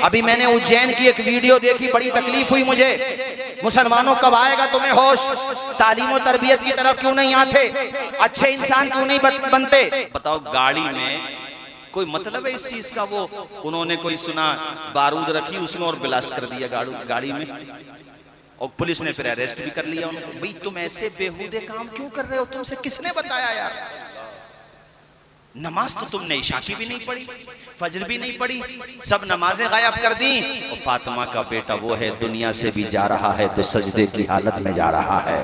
अभी मैंने उज्जैन की एक वीडियो देखी, बड़ी तकलीफ हुई मुझे। मुसलमानों कब आएगा तुम्हें होश? तालीम और तरबियत की तरफ क्यों नहीं आते? अच्छे इंसान क्यों नहीं बनते? बताओ, गाड़ी में कोई मतलब है इस चीज का? वो उन्होंने कोई सुना बारूद रखी उसमें और ब्लास्ट कर दिया गाड़ी में, और पुलिस ने फिर अरेस्ट भी कर लिया उनको। भाई तुम ऐसे बेहूदे काम क्यों कर रहे हो? तुमसे किसने बताया यार? नमाज तो तुमने इशा की भी नहीं पढ़ी, फजर भी नहीं पढ़ी, सब नमाजें गायब कर दी। और फातिमा का बेटा वो है, दुनिया से भी जा रहा है तो सजदे की हालत में जा रहा है,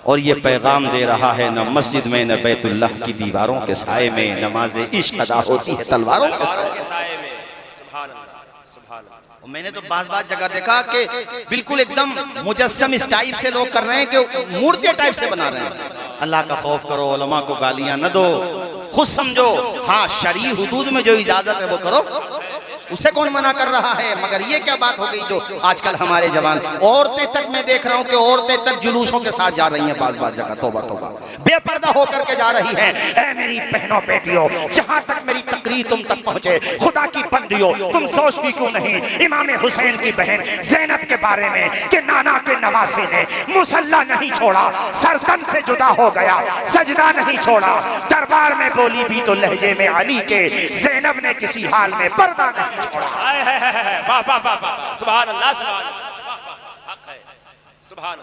और ये पैगाम दे रहा है न मस्जिद में न बैतुल्लाह की दीवारों के साए में नमाज इश्क अदा होती है तलवारों के साए में। सुभान अल्लाह, सुभान अल्लाह। मैंने तो बाज जगह देखा कि बिल्कुल एकदम मुजस्सम इस टाइप से लोग कर रहे हैं कि मूर्ति टाइप से बना रहे हैं। अल्लाह का खौफ करो, उलमा को गालियां न दो, खुद समझो। हाँ, शरई हुदूद में जो इजाजत है वो करो, उसे कौन मना कर रहा है? मगर ये क्या बात हो गई जो आजकल हमारे जवान, औरतें तक मैं देख रहा हूँ कि औरतें तक जुलूसों के साथ जा रही हैं बाज जगह, तौबा तौबा, बेपर्दा होकर के जा रही हैं। ऐ मेरी बहनों बेटियों, जहां तक मेरी तकरीर तुम तक पहुंचे, खुदा की बंदियों, तुम सोचती क्यों नहीं इमाम हुसैन की बहन ज़ैनब के बारे में कि नाना के नवासे ने मुसल्ला नहीं छोड़ा, सरतन से जुदा हो गया, सजदा नहीं छोड़ा, दरबार में बोली भी तो लहजे में अली के, ज़ैनब ने किसी हाल में पर्दा नहीं।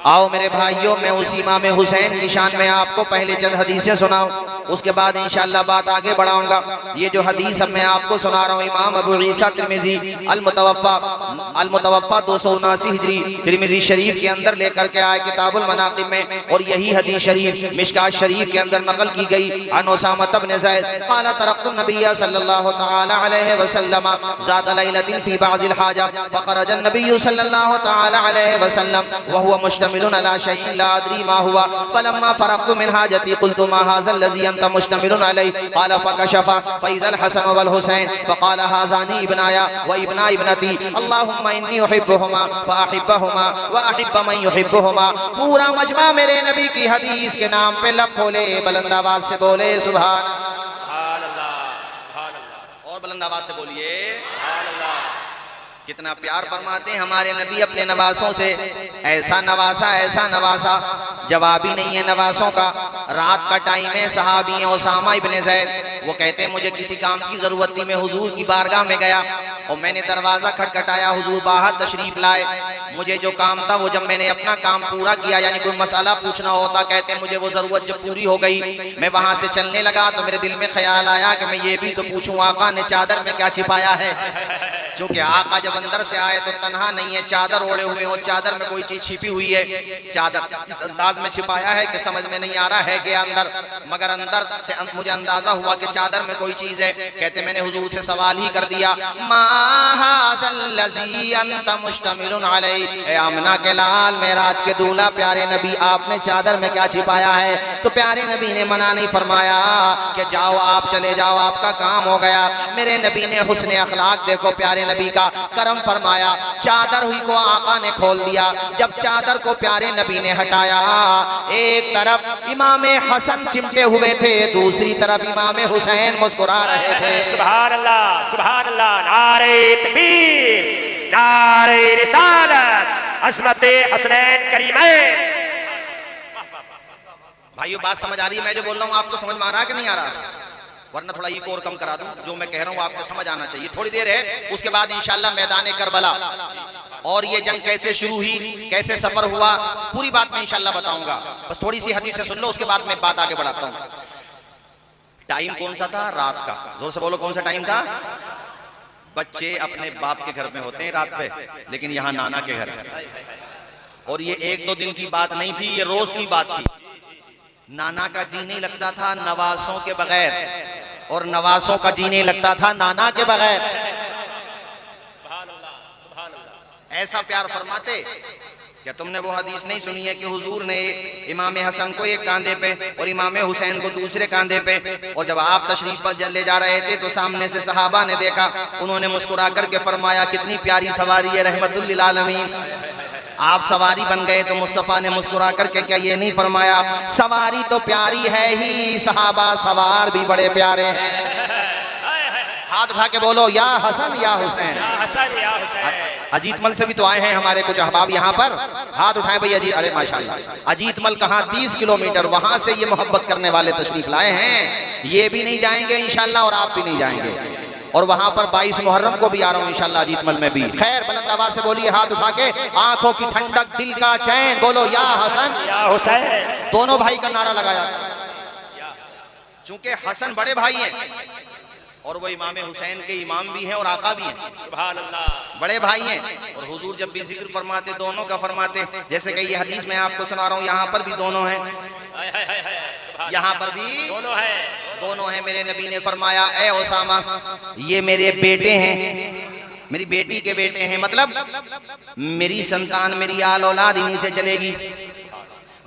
आओ मेरे भाइयों, मैं उस इमाम हुसैन की शान में आपको पहले चंद हदीसें सुनाऊं, उसके बाद इंशाअल्लाह बात आगे बढ़ाऊंगा। ये जो हदीस अब मैं आपको सुना रहा हूँ, इमाम अबू ईसा तिर्मिज़ी अल-मुतवफ़्फ़ा 279 हिजरी तिर्मिज़ी शरीफ के अंदर लेकर के आए किताबुल मनाक़िब में, और यही हदीस शरीफ मिशकात शरीफ के अंदर नकल की गई। अन उसामा इब्न ज़ैद क़ाल तरक़्तु नबिय्य सल्लल्लाहु तआला अलैहि वसल्लम ज़ात लैलतिन फ़ी बअज़िल हाजा फ़ख़रज अन-नबिय्यु सल्लल्लाहु तआला अलैहि वसल्लम व हुवा मुश्तमिलुन अला शैइन ला अदरी मा हुवा फलम्मा फ़रग़्तु मिन हाजती क़ुल्तु मा हाज़ा लज़ी अंत मुश्तमिलुन अलैहि क़ाल फ़कशफ़ फ़इज़ल हसन वल हुसैन फ़क़ाल हाज़ानी इब्नाया व इब्ना इब्नती अल्लाहुम्मा इन्नी उहिब्बुहुमा फ़अहिब्बहुमा व अहिब्ब मन युहिब्बुहुमा। पूरा मजमा मेरे नबी की हदीस के नाम पे लब खोले, बुलंद आवाज से बोले सुभान अल्लाह, सुभान अल्लाह, और बुलंद आवाज से बोलिए सुभान अल्लाह। कितना प्यार फरमाते हैं हमारे नबी अपने नवासों से, ऐसा नवासा जवाबी नहीं है नवासों का। रात का टाइम है, सहाबी हैं उसामा इब्न ज़ैद, वो कहते हैं मुझे किसी काम की जरूरत थी, मैं हुजूर की बारगाह में गया और मैंने दरवाजा खटखटाया, हुजूर बाहर तशरीफ लाए। मुझे जो काम था वो जब मैंने अपना काम पूरा किया, यानी कोई मसाला पूछना होता, कहते मुझे वो जरूरत जब पूरी हो गई, मैं वहां से चलने लगा तो मेरे दिल में ख्याल आया कि मैं ये भी तो पूछूं आका ने चादर में क्या छिपाया है। चूंकि आका जब अंदर से आए तो तन्हा नहीं है, चादर ओढ़े हुए हो, चादर में कोई चीज छिपी हुई है, चादर इस अंदाज में छिपाया है कि समझ में नहीं आ रहा है कि अंदर, मगर अंदर से मुझे अंदाजा हुआ कि चादर में कोई चीज है। कहते मैंने हुजूर से सवाल ही कर दिया, मा हाज़ल लज़ी अंत मुश्तमिलुन अलैहि, ए आमना के लाल, मेराज के दूल्हा प्यारे नबी, आपने चादर में क्या छिपाया है? तो प्यारे नबी ने मना नहीं फरमाया कि जाओ आप चले जाओ, आपका काम हो गया। मेरे नबी ने हुस्न अखलाक देखो, प्यारे नबी का करम फरमाया, चादर हुई को आका ने खोल दिया। जब चादर को प्यारे नबी ने हटाया, एक तरफ इमाम हसन चिमटे हुए थे, दूसरी तरफ इमाम हुसैन मुस्कुरा रहे थे। सुभान अल्लाह, सुभान अल्लाह, नारे तकबीर, नारे रिसालत, अज़मत हसनैन करीमैन। भाइयों बात समझ आ रही है? मैं जो बोल रहा हूँ आपको समझ में आ रहा है कि नहीं आ रहा? वरना थोड़ा इको और कम करा दूं, जो मैं कह रहा हूँ आपको समझ आना चाहिए। थोड़ी देर है, उसके बाद इंशाअल्लाह मैदान करबला और ये जंग कैसे शुरू हुई, कैसे सफर हुआ, पूरी बात मैं इंशाअल्लाह बताऊंगा। बस थोड़ी सी हदीस से सुन लो, उसके बाद मैं बात आगे बढ़ाता हूँ। टाइम कौन सा था? रात का। जोर से बोलो, कौन सा टाइम था? बच्चे अपने बाप के घर में होते हैं रात पे, लेकिन यहाँ नाना के घर। और ये एक दो दिन की बात नहीं थी, ये रोज की बात थी। नाना का जी नहीं लगता था नवासों के बगैर, और नवासों का जी नहीं लगता था नाना के बगैर। ऐसा प्यार फरमाते। क्या तुमने वो हदीस नहीं सुनी है कि हुजूर ने इमाम हसन को एक कांधे पे और इमाम हुसैन को दूसरे कांधे पे, और जब आप तशरीफ पर ले जा रहे थे तो सामने से सहाबा ने देखा, उन्होंने मुस्कुरा करके फरमाया कितनी प्यारी सवारी है रहमतुल लिल आलमीन। आप सवारी बन गए तो मुस्तफ़ा ने मुस्कुरा करके क्या ये नहीं फरमाया, सवारी तो प्यारी है ही, सहाबा सवार भी बड़े प्यारे हैं। हाथ उठा के बोलो या हसन या हुसैन। या हसन या हुसैन। अजीत मल से भी तो आए हैं हमारे कुछ अहबाब यहाँ पर, हाथ उठाए भाई। अजीत, अरे माशाल्लाह, अजीत मल कहाँ, 30 किलोमीटर वहां से ये मोहब्बत करने वाले तशरीफ लाए हैं। ये भी नहीं जाएंगे इंशाल्लाह और आप भी नहीं जाएंगे। और वहां पर 22 मुहर्रम को भी आ रहा हूँ इंशाल्लाह अजीत मल में भी। खैर बुलंद आवाज से बोलिए हाथ उठा के, आंखों की ठंडक दिल का चैन, बोलो या हसन या हुसैन। दोनों भाई का नारा लगाया। चूंकि हसन बड़े भाई हैं और वो इमाम हुसैन के इमाम भी हैं और आका भी हैं। सुभान अल्लाह। बड़े भाई हैं और हुजूर जब भी जिक्र फरमाते दोनों का फरमाते, जैसे कि ये हदीस मैं आपको सुना रहा हूँ, यहाँ पर भी दोनों हैं, यहाँ पर भी दोनों हैं। दोनों हैं। मेरे नबी ने फरमाया, ए ओसामा, ये मेरे बेटे हैं, मेरी बेटी के बेटे हैं, मतलब मेरी संतान, मेरी आल औलाद इन्हीं से चलेगी।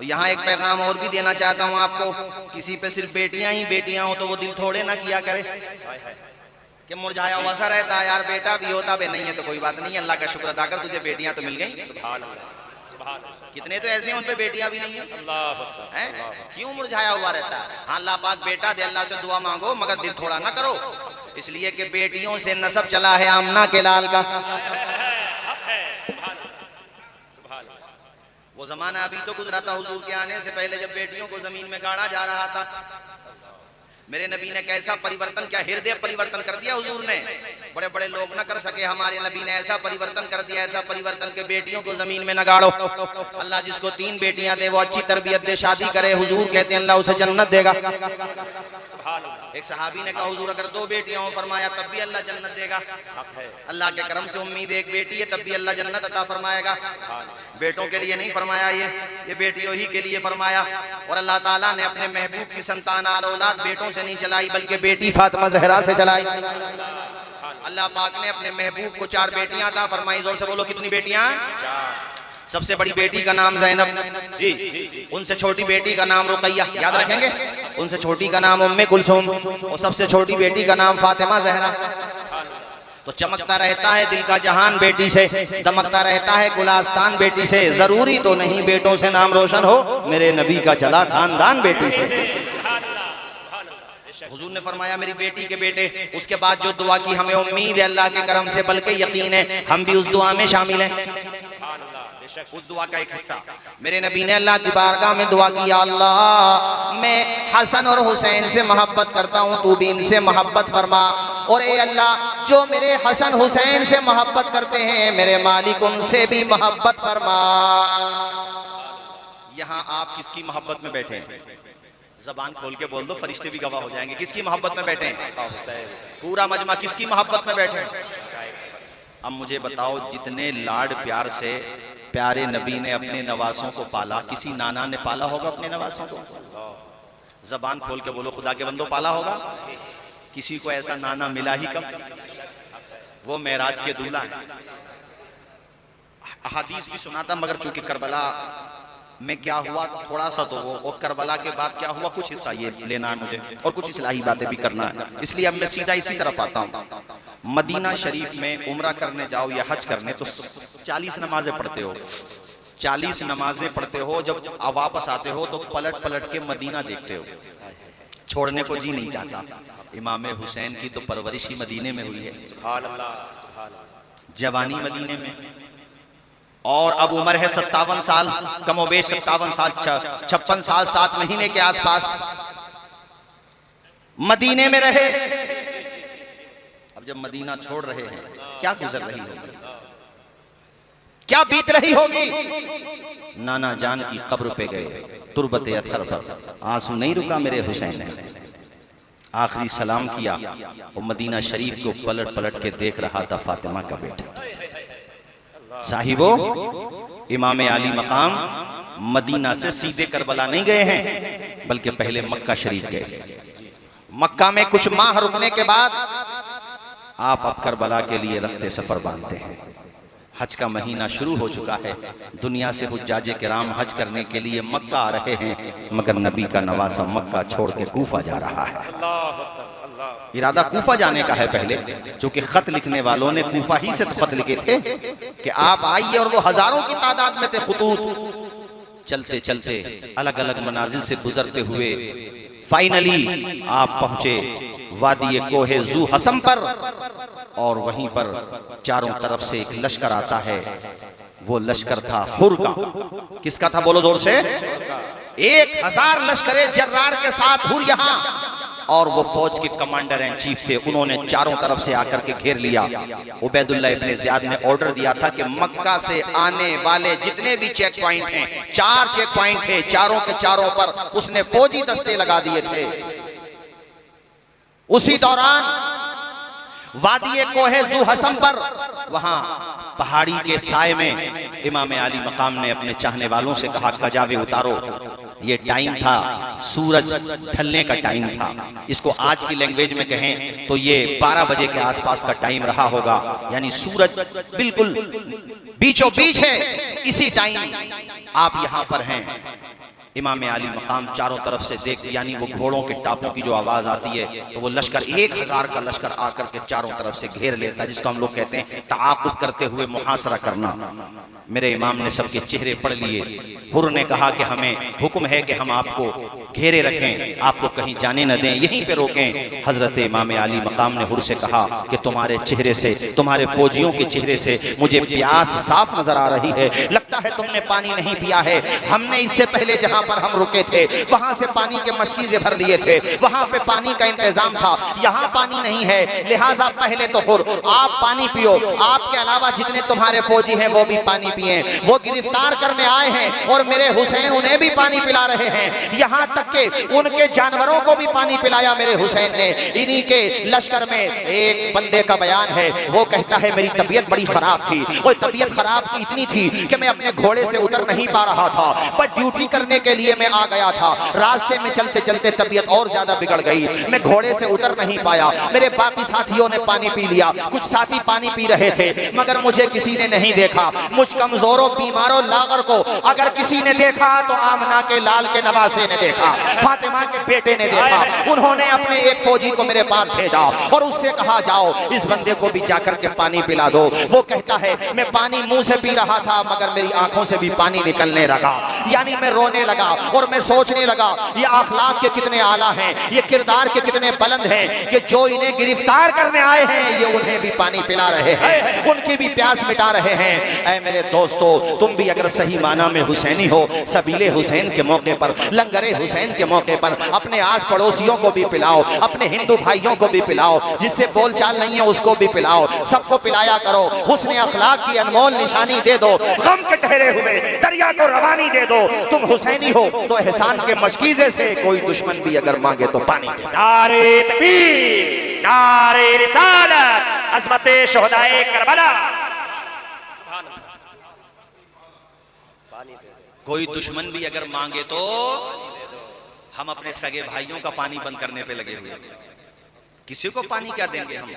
यहाँ एक पैगाम और भी देना चाहता हूँ आपको, किसी पे सिर्फ बेटियां ही बेटियां हो तो वो दिल थोड़े ना किया करे कि मुरझाया हुआ सा रहता है, यार बेटा भी होता बे, नहीं है तो कोई बात नहीं, अल्लाह का शुक्र अदा कर, तुझे बेटियां तो मिल गई। कितने तो ऐसे हैं उन पे बेटियां भी नहीं है, क्यों मुरझाया हुआ रहता है? हाँ, अल्लाह पाक बेटा दे, अल्लाह से दुआ मांगो, मगर दिल थोड़ा ना करो, इसलिए कि बेटियों से नसब चला है आमना के लाल का। वो जमाना अभी तो गुजरा था हुजूर के आने से पहले, जब बेटियों को जमीन में गाड़ा जा रहा था। मेरे नबी ने कैसा परिवर्तन, क्या हृदय परिवर्तन कर दिया हुजूर ने, बड़े बड़े लोग न कर सके, हमारे नबी ने ऐसा परिवर्तन कर दिया, ऐसा परिवर्तन के बेटियों को जमीन में न गाड़ो। अल्लाह जिसको 3 बेटियां दे वो अच्छी तरबियत दे, शादी करे, हुजूर कहते हैं अल्लाह उसे जन्नत देगा। एक सहाबी ने कहा हुजूर अगर 2 बेटियां हो, फरमाया तब भी अल्लाह जन्नत देगा। अल्लाह के करम से उम्मीद एक बेटी है तब भी अल्लाह जन्नत अता फरमाएगा। बेटों के लिए नहीं फरमाया, ये बेटियों ही के लिए फरमाया। और अल्लाह ताला ने अपने महबूब की संतान आल औलाद बेटों से नहीं चलाई, बल्कि बेटी फातिमा ज़हरा से चलाई। अल्लाह पाक ने अपने महबूब को 4 बेटियां अता फरमाई। जोर से बोलो कितनी बेटियां? 4। सबसे बड़ी बेटी का नाम ज़ैनब, उनसे छोटी बेटी का नाम रुकैया, याद रखेंगे, उनसे छोटी का नाम उम्मे कुलसूम, और सबसे छोटी बेटी का नाम फातिमा ज़हरा। तो चमकता रहता है दिल का जहान बेटी से, दमकता रहता है गुलास्तान बेटी से। जरूरी तो नहीं बेटों से नाम रोशन हो, मेरे नबी का चला खानदान बेटी से। हुजूर ने फरमाया मेरी बेटी के बेटे, उसके बाद जो दुआ की हमें उम्मीद है अल्लाह के करम से, बल्कि यकीन है हम भी उस दुआ में शामिल हैं। उस दुआ का एक हिस्सा मेरे नबी ने अल्लाह की बारगाह में दुआ की, अल्लाह मैं हसन और हुसैन से मोहब्बत करता हूँ, तू भी इनसे मोहब्बत फरमा। और ए अल्लाह जो मेरे हसन हुसैन से मोहब्बत करते हैं मेरे मालिक उनसे भी मोहब्बत फरमा। यहाँ आप किसकी मोहब्बत में बैठे हैं? जबान खोल के बोल दो, फरिश्ते भी गवाह हो जाएंगे। किसकी मोहब्बत में बैठे हैं? पूरा मजमा किसकी मोहब्बत में बैठे हैं? अब मुझे बताओ, जितने लाड प्यार से प्यारे नबी ने अपने नवासों को पाला, किसी नाना ने पाला होगा अपने नवासों को? जबान खोल के बोलो, खुदा के बंदो पाला होगा? किसी को ऐसा नाना मिला ही कब? वो मेराज के दूल्हा है। अहादीस भी सुनाता, मगर चूंकि करबला में क्या हुआ थोड़ा सा तो वो, और करबला के बाद क्या हुआ कुछ हिस्सा ये लेना है मुझे, और कुछ इस्लाही बातें भी करना है, इसलिए अब मैं सीधा इसी तरफ आता हूँ। मदीना शरीफ में उम्रा करने जाओ या हज करने तो 40 नमाजें पढ़ते हो, 40 नमाजें पढ़ते हो, जब वापस आते हो तो पलट पलट के मदीना देखते हो, छोड़ने को जी नहीं चाहता। इमाम हुसैन की तो परवरिश ही मदीने में हुई है, सुभान अल्लाह, सुभान अल्लाह। जवानी मदीने में, और अब उम्र है 57 साल, कमोबेश 57 साल, 56 साल 7 महीने के आसपास मदीने में रहे। अब जब मदीना छोड़ रहे हैं, क्या गुजर रही होगी, क्या बीत रही होगी? नाना जान की कब्र पे गए, तुरबत अथर पर आंसू नहीं रुका मेरे हुसैन ने, आखिरी सलाम किया और मदीना शरीफ को पलट पलट के देख रहा था फातिमा का बेटा। साहिबो, इमाम आली मकाम मदीना से सीधे करबला नहीं गए हैं, बल्कि पहले मक्का शरीफ गए। मक्का में कुछ माह रुकने के बाद आप अब करबला के लिए रखते सफर बांधते हैं। हज का महीना शुरू हो चुका है, दुनिया से हुज्जाजे किराम हज करने के लिए मक्का आ रहे हैं, मगर नबी का नवासा मक्का छोड़ के कूफा जा रहा है। इरादा कूफा जाने का है पहले, क्योंकि खत लिखने वालों ने कूफा ही से तो खत लिखे थे कि आप आइए, और वो हजारों की तादाद में थे खुतूत। चलते चलते अलग अलग मनाजिल से गुजरते हुए फाइनली आप पहुंचे वादी कोहे जू हसम पर, और वहीं पर चारों तरफ से एक लश्कर आता है। वो लश्कर था हुर का। किसका था बोलो जोर से? 1000 लश्करे जर्रार के साथ हुर यहाँ, और वो फौज के कमांडर इन चीफ थे। उन्होंने चारों तरफ से आकर के घेर लिया। उबैदुल्लाह इब्ने ज़ियाद ने ऑर्डर दिया था कि मक्का से आने वाले जितने भी चेक पॉइंट हैं, 4 चेक पॉइंट थे, चारों के चारों पर उसने फौजी दस्ते लगा दिए थे। उसी दौरान वादी कोहे जू हसम पर, वहां पहाड़ी के साए में इमाम आली मकाम ने अपने चाहने वालों से कहा कजावे उतारो। ये टाइम था, सूरज ढलने का टाइम था। इसको आज की लैंग्वेज में कहें तो ये 12 बजे के आसपास का टाइम रहा होगा, यानी सूरज बिल्कुल बीचों बीच है। इसी टाइम आप यहां पर हैं। इमाम आली मकाम चारों तरफ से देख, यानी वो घोड़ों के टापों की जो आवाज आती है, तो वो लश्कर 1000 का लश्कर आकर के चारों तरफ से घेर लेता है, जिसको हम लोग कहते हैं ताक़ुब करते हुए मुहासरा करना। मेरे इमाम ने सबके चेहरे पढ़ लिए। हुर ने कहा कि हमें हुक्म है कि हम आपको घेरे रखें, आपको कहीं जाने न दें, यहीं पे रोकें। हजरत इमाम आली मकाम ने हुर से कहा कि तुम्हारे चेहरे से, तुम्हारे फौजियों के चेहरे से मुझे प्यास साफ नजर आ रही है, लगता है तुमने पानी नहीं पिया है। हमने इससे पहले जहां पर हम रुके थे वहां से पानी के मशकीज़े भर लिए थे, वहां पे पानी का इंतजाम था, यहाँ पानी नहीं है, लिहाजा पहले तो हुर आप पानी पियो, आपके अलावा जितने तुम्हारे फौजी हैं वो भी पानी पिए। वो गिरफ्तार करने आए हैं और मेरे हुसैन उन्हें भी पानी पिला रहे हैं, यहाँ तक के उनके जानवरों को भी पानी पिलाया मेरे हुसैन ने। इन्हीं के लश्कर में एक बंदे का बयान है, वो कहता है मेरी तबीयत बड़ी खराब थी, वो तबीयत खराब की इतनी थी कि मैं अपने घोड़े से उतर नहीं पा रहा था, पर ड्यूटी करने के लिए मैं आ गया था। रास्ते में चलते चलते तबीयत और ज्यादा बिगड़ गई, मैं घोड़े से उतर नहीं पाया। मेरे बाकी साथियों ने पानी पी लिया, कुछ साथी पानी पी रहे थे, मगर मुझे किसी ने नहीं देखा। मुझ कमजोरों, बीमारों, लागर को अगर किसी ने देखा तो आमना के लाल के नवासे ने देखा, फातिमा के बेटे ने देखा। उन्होंने अपने एक फौजी को मेरे पास भेजा और उससे कहा जाओ इस बंदे को भी जाकर के पानी पिला दो। वो कहता है मैं पानी मुंह से पी रहा था मगर मेरी आंखों से भी पानी निकलने लगा, यानी मैं रोने लगा और मैं सोचने लगा ये अखलाक के कितने आला हैं, ये किरदार के कितने बुलंद हैं कि जो इन्हें गिरफ्तार करने आए हैं ये उन्हें भी पानी पिला रहे हैं, उनकी भी प्यास मिटा रहे हैं। ऐ मेरे दोस्तों, तुम भी अगर सही माना में हुसैनी हो, सबीले हुसैन के मौके पर, लंगरे हुसैन के मौके पर अपने आस पड़ोसियों को भी पिलाओ, अपने हिंदू भाइयों को भी पिलाओ, जिससे बोलचाल नहीं है उसको भी पिलाओ, सबको पिलाया करो। हुस्न अखलाक की अनमोल निशानी दे दो, गम के ठहरे हुए दरिया को रवानी दे दो। तुम हुसैनी हो तो एहसान के मशकीज़े से कोई दुश्मन भी अगर मांगे तो पानी दे। नारे तकबीर, नारे रिसालत, अज़मते शुहदाए करबला। कोई दुश्मन भी अगर मांगे तो हम अपने सगे भाइयों का पानी बंद करने पे लगे हुए, किसी को पानी क्या देंगे हम?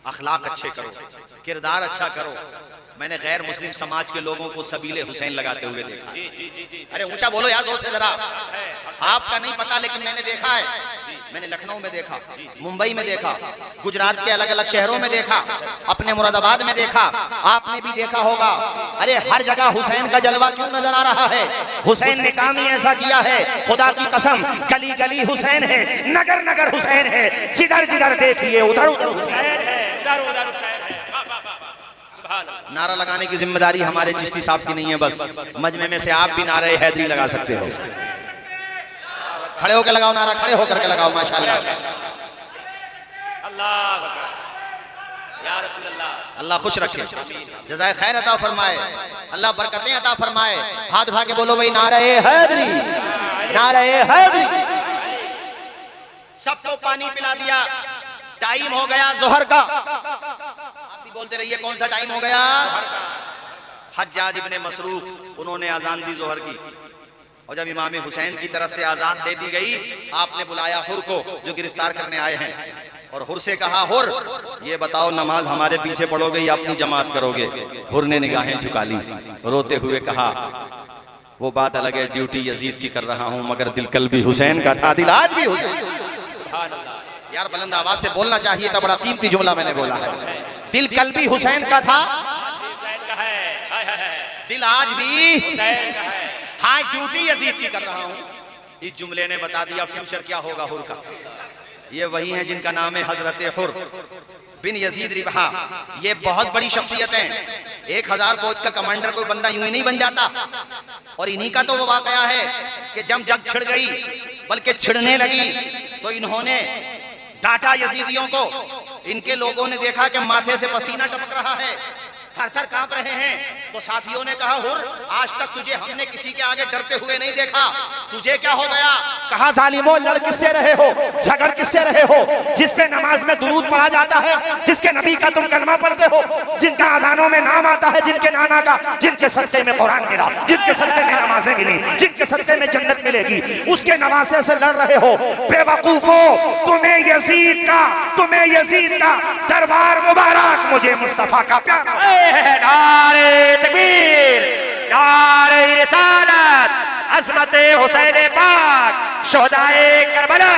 अखलाक अच्छे करो, किरदार अच्छा करो। मैंने गैर मुस्लिम समाज के लोगों को सबीले हुसैन लगाते हुए देखा। अरे ऊंचा बोलो यार, जोर से जरा। आपका नहीं पता लेकिन मैंने देखा है। मैंने लखनऊ में देखा, मुंबई में देखा, गुजरात के अलग अलग शहरों में देखा, अपने मुरादाबाद में देखा, आपने भी देखा होगा। अरे हर जगह हुसैन का जलवा क्यों नजर आ रहा है? हुसैन ने काम ही ऐसा किया है, खुदा की कसम, गली गली हुसैन है, नगर नगर हुसैन है, जिधर जिधर देखिए उधर उधर हुसैन है। नारा लगाने की जिम्मेदारी हमारे चिश्ती साहब की नहीं है, बस मजमे में से आप भी नारे हैदरी लगा सकते हो। खड़े होकर लगाओ नारा, खड़े होकर के लगाओ। माशाअल्लाह, अल्लाह खुश रखे, जज़ाए खैर अता फरमाए, अल्लाह बरकतें अता फरमाए। हाथ उठा के बोलो भाई नारे हैदरी, नारे हैदरी। सबको पानी पिला दिया, टाइम हो गया जोहर का। आप भी बोलते रहिए कौन सा टाइम हो गया? हज्जाज इब्ने मसरूक उन्होंने अजान दी जोहर की, और जब इमाम हुसैन की तरफ से आजान दे दी गई, आपने बुलाया हुर को जो गिरफ्तार करने आए हैं, और हुर से कहा हुर ये बताओ नमाज हमारे पीछे पढ़ोगे या अपनी जमात करोगे? हुर ने निगाहें झुका ली, रोते हुए कहा वो बात अलग है, ड्यूटी यजीद की कर रहा हूं मगर दिल कल भी हुसैन का था, दिल आज भी हुसैन। यार बुलंद आवाज से बोलना चाहिए था, बड़ा कीमती जुमला मैंने बोला है। दिल कल भी हुसैन का था, दिल आज भी हुसैन का है, हाँ ड्यूटी यजीद की कर रहा हूं। इस जुमले ने बता दिया फ्यूचर क्या होगा हुर का। ये वही हैं जिनका नाम है हजरत हुर बिन यजीद रिबहा। ये बहुत बड़ी शख्सियत हैं। 1000 फौज का कमांडर कोई बंदा यूं ही नहीं बन जाता। और इन्हीं का तो वो वाकया है कि जब जंग छिड़ गई, बल्कि छिड़ने लगी, तो इन्होंने डांटा यजीदियों को। इनके लोगों ने देखा कि माथे से पसीना टपक रहा है, थर थर कांप रहे हैं, तो साथियों ने कहा, हुर, आज तक तुझे हमने किसी के आगे डरते हुए नहीं देखा, तुझे क्या हो गया? कहा, जालिमो, लड़ किससे रहे हो, झगड़ किससे रहे हो? जिस पे नमाज में दुरूद पढ़ा जाता है, जिसके नबी का तुम कलमा पढ़ते हो, जिनका अजानों में नाम आता है, जिनके नाना का, जिनके सदके में कुरान मिला, जिनके सदके में नमाजें मिली, जिनके सदके में जन्नत मिलेगी, उसके नवासे से लड़ रहे हो। बेवकूफो, तुम्हें यजीद का दरबार मुबारक, मुझे मुस्तफा का प्यार। नारे तकबीर, नारे रिसालत, अज़मते हुसैन पाक, शोहदाए करबला।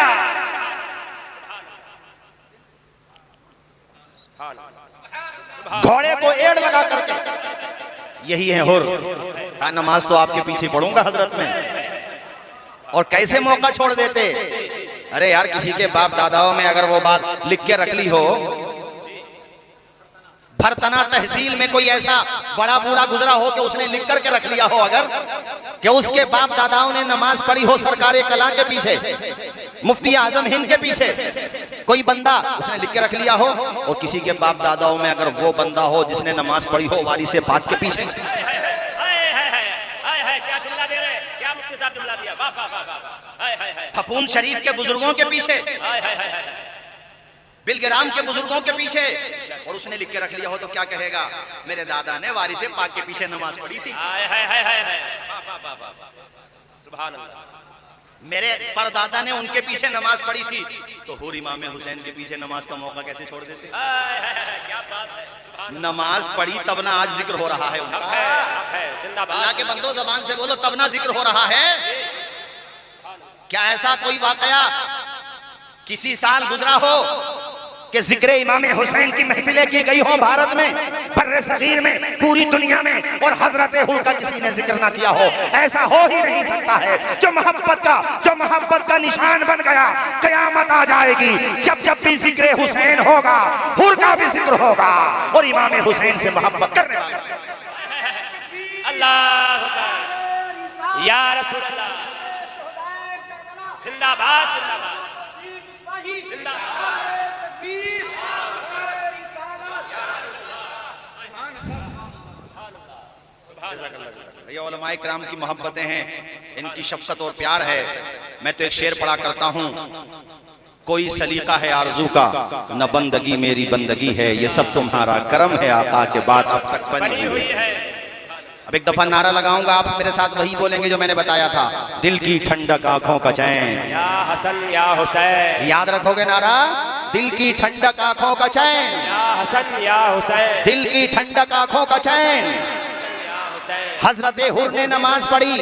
घोड़े को एड़ लगा करके यही है हुर। कहा, नमाज तो आपके पीछे पढ़ूंगा हजरत में। और कैसे मौका छोड़ देते। अरे यार, किसी के बाप दादाओं में अगर वो बात लिख के रख ली हो, भरतना तहसील में कोई ऐसा बड़ा बूढ़ा गुजरा हो कि उसने लिख करके रख लिया हो, अगर कि उसके बाप दादाओं ने नमाज पढ़ी हो सरकारे कला के पीछे, मुफ्ती आजम हिंद के पीछे, कोई बंदा उसने लिख के रख लिया हो, और किसी के बाप दादाओं में अगर वो बंदा हो जिसने नमाज पढ़ी हो वारिसे पाक के पीछे। क्या जुमला दे रहे, क्या मुफ्ती साहब जुमला दिया, वाह वाह वाह वाह। फपून शरीफ के बुजुर्गों के पीछे, बिलग्राम के बुजुर्गों के पीछे, और उसने लिख के रख लिया हो तो क्या कहेगा? मेरे दादा ने वारिसे पाक के पीछे नमाज पढ़ी थी। सुभान अल्लाह। मेरे परदादा ने उनके पीछे नमाज पढ़ी थी, तो हुर इमाम हुसैन के पीछे नमाज का मौका कैसे छोड़ देते? क्या बात है, सुभान। नमाज पढ़ी तब ना आज जिक्र हो रहा है उनका। अल्लाह के बंदो, जबान से बोलो, तब ना जिक्र हो रहा है। क्या ऐसा कोई वाकया किसी साल गुजरा हो कि जिक्र इमाम हुसैन की महफिलें की गई हो भारत में, बर्रे सगीर में, पूरी दुनिया में, और हजरत हुर का किसी ने जिक्र ना किया हो? ऐसा हो ही नहीं सकता है। जो मोहब्बत का निशान बन गया, कयामत आ जाएगी जब जब भी जिक्र हुसैन होगा, हुर का भी जिक्र होगा, और इमाम हुसैन से मोहब्बत करने वाला। अल्लाह या रसूल अल्लाह, जिंदाबाद जिंदाबाद जिंदाबाद। ये उलमाए किराम की मोहब्बतें हैं, इनकी शफकत और प्यार है। मैं तो एक शेर पढ़ा करता हूँ, कोई सलीका है आरज़ू का, न बंदगी मेरी बंदगी है, ये सब तुम्हारा करम है आका के बाद अब तक बनी हुई है। अब एक दफा नारा लगाऊंगा, आप मेरे साथ वही बोलेंगे जो मैंने बताया था, दिल की ठंडक आंखों का चैन, या हसन या हुसैन। याद रखोगे नारा? दिल की ठंडक आंखों का चैन, या हसन या हुसैन, दिल की ठंडक आंखों का चैन। हजरत हुर ने नमाज पढ़ी,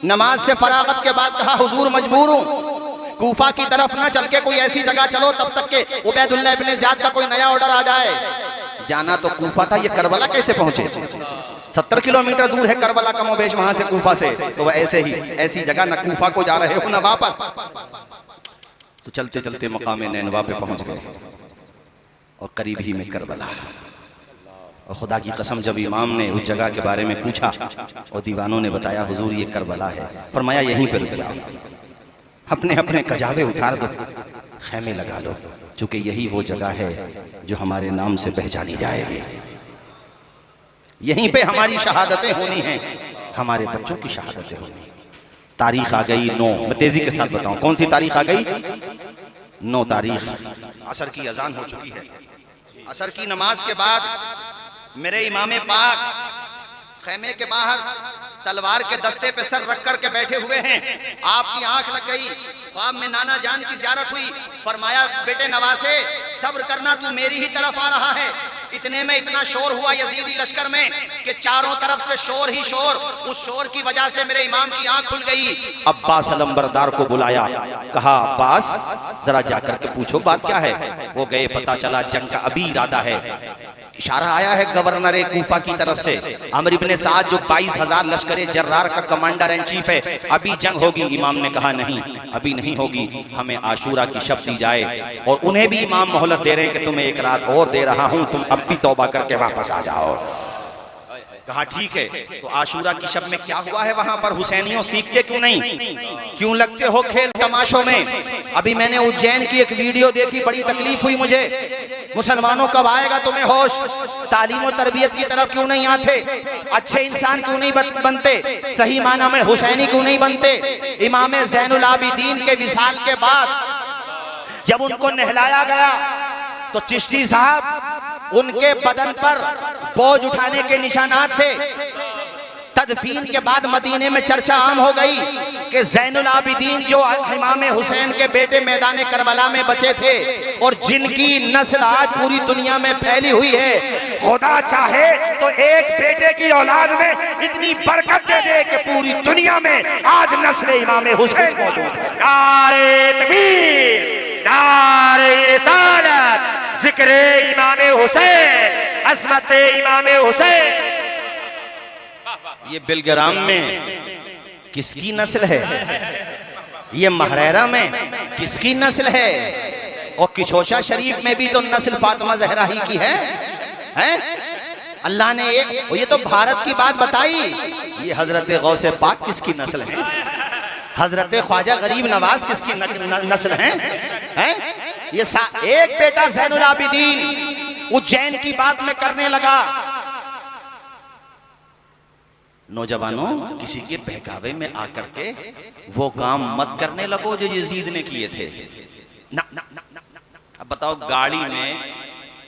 नमाज से फरागत के बाद कहा, हुजूर मजबूर हूँ, कूफा की तरफ ना चल के कोई ऐसी जगह चलो तब तक के उबैदुल्लाह इब्ने ज़ियाद का कोई नया ऑर्डर आ जाए। जाना तो कूफा था, ये करबला कैसे पहुंचे? 70 किलोमीटर दूर है करबला का मोबेश वहां से, कूफा से। तो वह ऐसे ही ऐसी जगह, न कूफा को जा रहे हो न वापस, तो चलते चलते मकाम नैनवा पे पहुंच गए, और करीब ही में करबला। और खुदा की कसम, जब इमाम ने उस जगह के बारे में पूछा और दीवानों ने बताया, हुजूर ये करबला है, फरमाया यहीं पर रुक जाओ, अपने अपने कजावे उतार दो, खैमे लगा लो, चूंकि यही वो जगह है जो हमारे नाम से पहचानी जाएगी। यहीं पे हमारी शहादतें होनी हैं, हमारे बच्चों की शहादतें होनी। तारीख आ गई 9, मैं तेजी के साथ बताऊं कौन सी तारीख आ गई? 9 तारीख, असर की अजान हो चुकी है। असर की नमाज के बाद मेरे इमाम पाक खैमे के बाहर तलवार के दस्ते पे सर रख कर के बैठे हुए हैं। आपकी आंख लग गई, ख्वाब में नाना जान की ज़ियारत हुई, फरमाया बेटे नवासे सब्र करना, तू मेरी ही तरफ आ रहा है। इतने में इतना शोर हुआ यजीदी लश्कर में कि चारों तरफ से शोर ही शोर। उस शोर की वजह से मेरे इमाम की आंख खुल गई। अब्बास अलंबरदार को बुलाया, कहा अब्बास जरा जाकर के पूछो बात क्या है। वो गए, पता चला जंग का अभी इरादा है, इशारा आया है गवर्नर कूफा की तरफ से, अमर इब्ने साद जो 22,000 लश्कर जर्रार का कमांडर इन चीफ है, अभी जंग होगी। इमाम ने कहा नहीं, अभी नहीं होगी, हमें आशूरा की शब दी जाए। और उन्हें भी इमाम मोहलत दे रहे हैं कि तुम्हें एक रात और दे रहा हूं, तुम अब भी तौबा करके वापस आ जाओ। कहा ठीक है। तो आशूरा की शब में क्या हुआ है वहां पर? हुसैनियों सीखते क्यों नहीं? क्यों लगते हो खेल तमाशों में? अभी मैंने उज्जैन की एक वीडियो देखी, बड़ी तकलीफ हुई मुझे। मुसलमानों कब आएगा तुम्हें होश? तालीम और तरबियत की तरफ क्यों नहीं आते? अच्छे इंसान क्यों नहीं बनते? सही माना में हुसैनी क्यों नहीं बनते? इमाम ज़ैनुल आबिदीन के विसाल के बाद जब उनको नहलाया गया तो चिश्ती साहब उनके बदन पर बोझ उठाने के निशानात थे। तदफीन के बाद मदीने में चर्चा आम हो गई कि ज़ैनुल आबिदीन जो इमाम हुसैन के बेटे मैदान करबला में बचे थे और जिनकी नस्ल आज पूरी दुनिया में फैली हुई है, खुदा चाहे तो एक बेटे की औलाद में इतनी बरकत दे दे कि पूरी दुनिया में आज नस्ल इमाम हुसैन मौजूद है। नारे तकबीर, नारे रिसालत, जिक्र इमाम हुसैन, अज़मत इमाम हुसैन। ये बिलग्राम में किसकी नस्ल है? ये महरेरा में किसकी नस्ल है? और किशोशा शरीफ में भी तो नस्ल फातिमा ज़हरा ही की है, हैं? अल्लाह ने एक, ये तो भारत की बात बताई, ये हजरत गौसे पाक किसकी नस्ल है? हजरत ख्वाजा गरीब नवाज किसकी नस्ल है? हैं? ये एक बेटा ज़ैनुल आबिदीन उज्जैन की बात में करने लगा। नौजवानों, किसी के बहकावे में आकर के वो काम मत करने लगो जो यजीद ने किए थे। ना, ना, ना, ना, ना। अब बताओ, गाड़ी में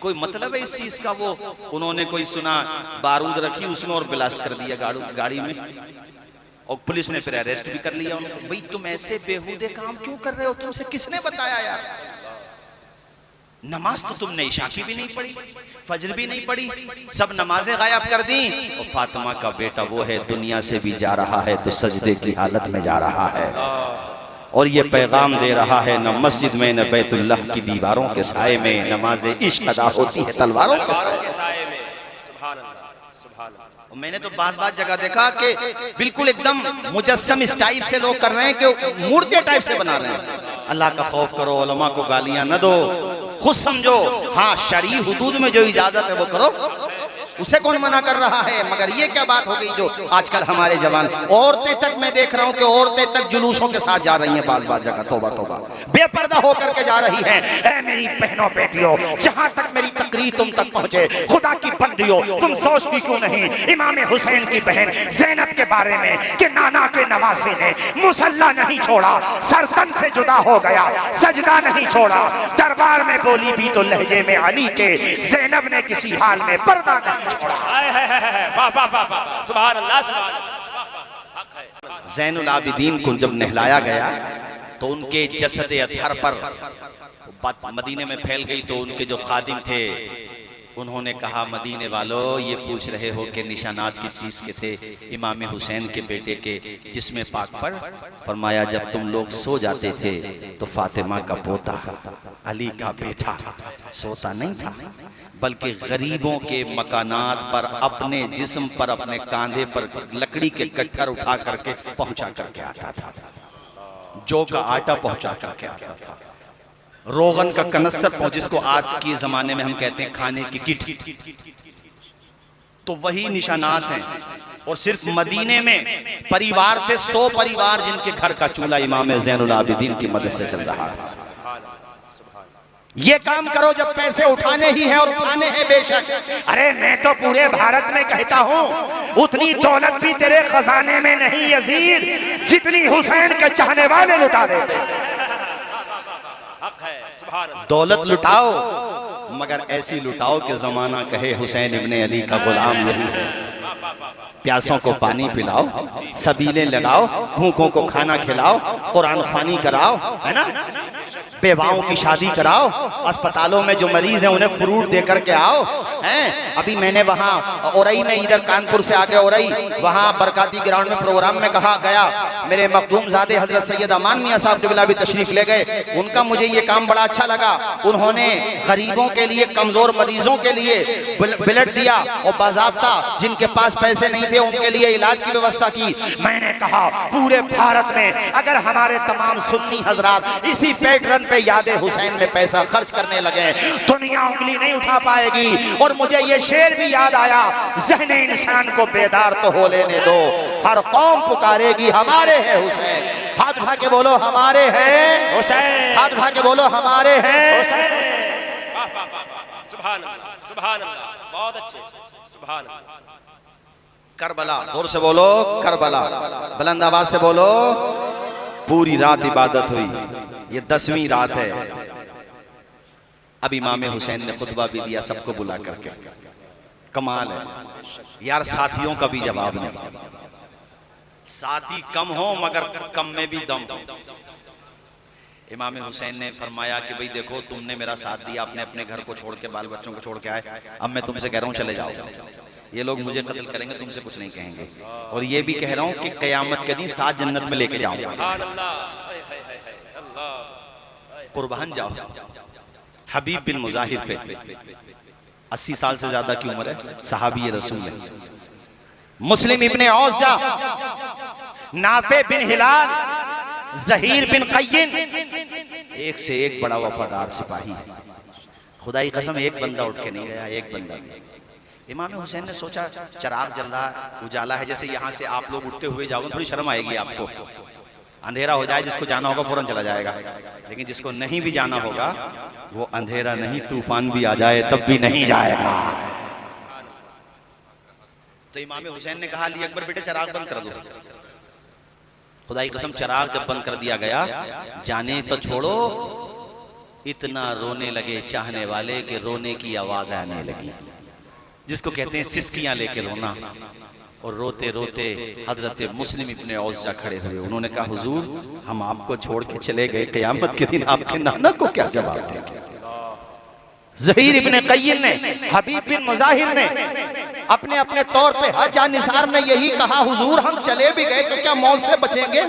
कोई मतलब है इस चीज का? वो उन्होंने कोई सुना, बारूद रखी उसमें और ब्लास्ट कर दिया गाड़ी में, और पुलिस ने फिर अरेस्ट भी कर लिया उनको। भाई तुम ऐसे बेहूदे काम क्यों कर रहे हो? तुमसे किसने बताया यार? नमाज तो तुमने इशा की भी नहीं पढ़ी, फजर भी नहीं पढ़ी, सब नमाजें गायब कर दी। और फातिमा का बेटा वो है, दुनिया से भी जा रहा है तो सजदे की हालत में जा रहा है, और ये पैगाम दे रहा है न मस्जिद में न बैतुल्लाह की दीवारों के साए में नमाज इश्क अदा होती है तलवारों के साए में। सुभान अल्लाह, सुभान अल्लाह। मैंने तो बात जगह देखा कि बिल्कुल एकदम मुजस्सम इस टाइप से लोग कर रहे हैं कि मूर्ति टाइप से बना रहे हैं। अल्लाह का खौफ करो, उलमा को गालियां न दो, खुद समझो। हाँ, शरई हुदूद में जो इजाजत है वो करो, उसे कौन मना कर रहा है? मगर ये क्या बात हो गई जो आजकल हमारे जवान, औरतें तक मैं देख रहा हूँ कि औरतें तक जुलूसों के साथ जा रही हैं, बात जगह तौबा तौबा बेपर्दा होकर के जा रही हैं। ऐ मेरी बहनों बेटियों, जहां तक मेरी तकरीर तुम तक पहुंचे, खुदा की बंदियों, तुम सोचती क्यों नहीं इमाम हुसैन की बहन ज़ैनब के बारे में कि नाना के नवासे ने मुसल्ला नहीं छोड़ा, सरतन से जुदा हो गया, सजदा नहीं छोड़ा, दरबार में बोली भी तो लहजे में अली के, ज़ैनब ने किसी हाल में पर्दा नहीं छोड़ा। सुभान अल्लाह, सुभान अल्लाह। ज़ैनुल आबिदीन को जब नहलाया गया तो उनके जसद अतहर पर बात मदीने में फैल गई। तो उनके जो खादिम थे उन्होंने कहा, मदीने वालों, ये पूछ रहे हो कि निशानात किस चीज़ के थे? इमाम हुसैन के बेटे के जिस्म पाक पर। फरमाया, जब तुम लोग सो जाते थे तो फातिमा का पोता अली का बेटा सोता नहीं था, बल्कि गरीबों के मकानात पर अपने जिस्म पर, अपने कांधे पर लकड़ी के कट्टर उठा करके पहुंचा करके आता था, जौ का आटा पहुंचा करके आता था, रोगन का कनस्तर, जिसको आज के जमाने में हम कहते हैं खाने की किट, तो वही निशानात हैं। और सिर्फ मदीने में परिवार थे 100 परिवार जिनके घर का चूल्हा इमाम ज़ैनुल आबिदीन की मदद से चल रहा है। ये काम करो जब पैसे उठाने ही हैं, और उठाने हैं बेशक। अरे मैं तो पूरे भारत में कहता हूँ, उतनी दौलत भी तेरे खजाने में नहीं यजीद, जितनी हुसैन के चाहने वाले लुटा देते। दौलत लुटाओ, मगर ऐसी लुटाओ कि जमाना कहे हुसैन इब्ने अली का गुलाम यही है। प्यासों को पानी पिलाओ, सबीले लगाओ, भूखों को खाना खिलाओ, कुरान ख्वानी कराओ, है ना? बेवाओं की शादी कराओ, अस्पतालों में जो मरीज हैं उन्हें फ्रूट दे करके आओ। हैं अभी मैंने वहाँ औरई में, इधर कानपुर से आगे औरई, वहाँ बरकाती ग्राउंड में प्रोग्राम में कहा गया, मेरे मखदूम ज़ादे हजरत सैयद अमान मियाँ साहब जुबिला भी तशरीफ ले गए। उनका मुझे ये काम बड़ा अच्छा लगा। उन्होंने गरीबों के लिए, कमजोर मरीजों के लिए ब्लड दिया और बाज़ाब्ता जिनके पास पैसे नहीं थे उनके लिए इलाज की व्यवस्था की। मैंने कहा पूरे भारत में अगर हमारे तमाम सुन्नी हजरात इसी पैटर्न पे यादे हुसैन में पैसा खर्च करने लगे, दुनिया उंगली नहीं उठा पाएगी। और मुझे ये शेर भी याद आया, ज़हने इंसान को बेदार तो हो लेने दो, हर कौम पुकारेगी हमारे हैं हुसैन। हाथ उठा के बोलो हमारे हैं हुसैन, हाथ उठा के बोलो हमारे हैं हुसैन। सुभान अल्लाह, सुभान अल्लाह, बहुत अच्छे, सुभान अल्लाह। करबला, जोर से बोलो करबला, बुलंद आवाज से बोलो। पूरी रात इबादत हुई, ये 10वीं रात है। अब इमाम हुसैन ने खुतबा भी दिया सबको बुला करके। कमाल है यार, साथियों का भी जवाब नहीं। साथी कम हो मगर कम में भी दम हो। इमाम हुसैन ने फरमाया कि भाई देखो, तुमने मेरा साथ दिया, अपने अपने घर को छोड़ के, बाल बच्चों को छोड़ के आए, अब मैं तुमसे कह रहा हूँ चले जाओ। ये लोग मुझे कत्ल करेंगे, तुमसे कुछ नहीं कहेंगे। और ये भी कह रहा हूँ कि कयामत के दिन 7 जन्नत में लेके जाऊंगा, कुर्बान जाओ। हबीब बिन मुजाहिर पे 80 साल से ज्यादा की उम्र है, सहाबी रसूल है। मुस्लिम इब्ने औज़ा, नाफे बिन हिलाल, ज़हीर बिन क़य्यिन, एक से एक बड़ा वफादार सिपाही है। खुदा की कसम, एक बंदा उठ के नहीं गया, एक बंदा नहीं। इमाम हुसैन ने सोचा चिराग जल रहा, उजाला है, जैसे यहाँ से आप लोग उठते हुए जाओगे थोड़ी शर्म आएगी आपको, अंधेरा हो जाए, जिसको जाना होगा फौरन चला जाएगा, लेकिन जिसको नहीं भी जाना होगा वो अंधेरा नहीं, तूफान भी आ जाए तब भी नहीं जाएगा। तो इमाम हुसैन ने कहा, अली अकबर बेटे चिराग बंद कर दो। खुदा की कसम, चिराग जब बंद कर दिया गया, जाने तो छोड़ो, इतना रोने लगे चाहने वाले कि रोने की आवाज आने लगी, जिसको कहते हैं सिसकियां लेके रोना। और रोते रोते हजरत मुस्लिम इब्ने औज़ा खड़े हुए। उन्होंने कहा, हुजूर हम आपको छोड़ के चले गए, क़यामत के दिन आपके नाना को क्या जवाब देंगे? ज़हीर इब्ने क़य्यिन ने, हबीब बिन मुज़ाहिर ने अपने अपने तौर पे, हज निसार ने यही कहा, हुजूर हम चले भी गए तो क्या मौत से बचेंगे?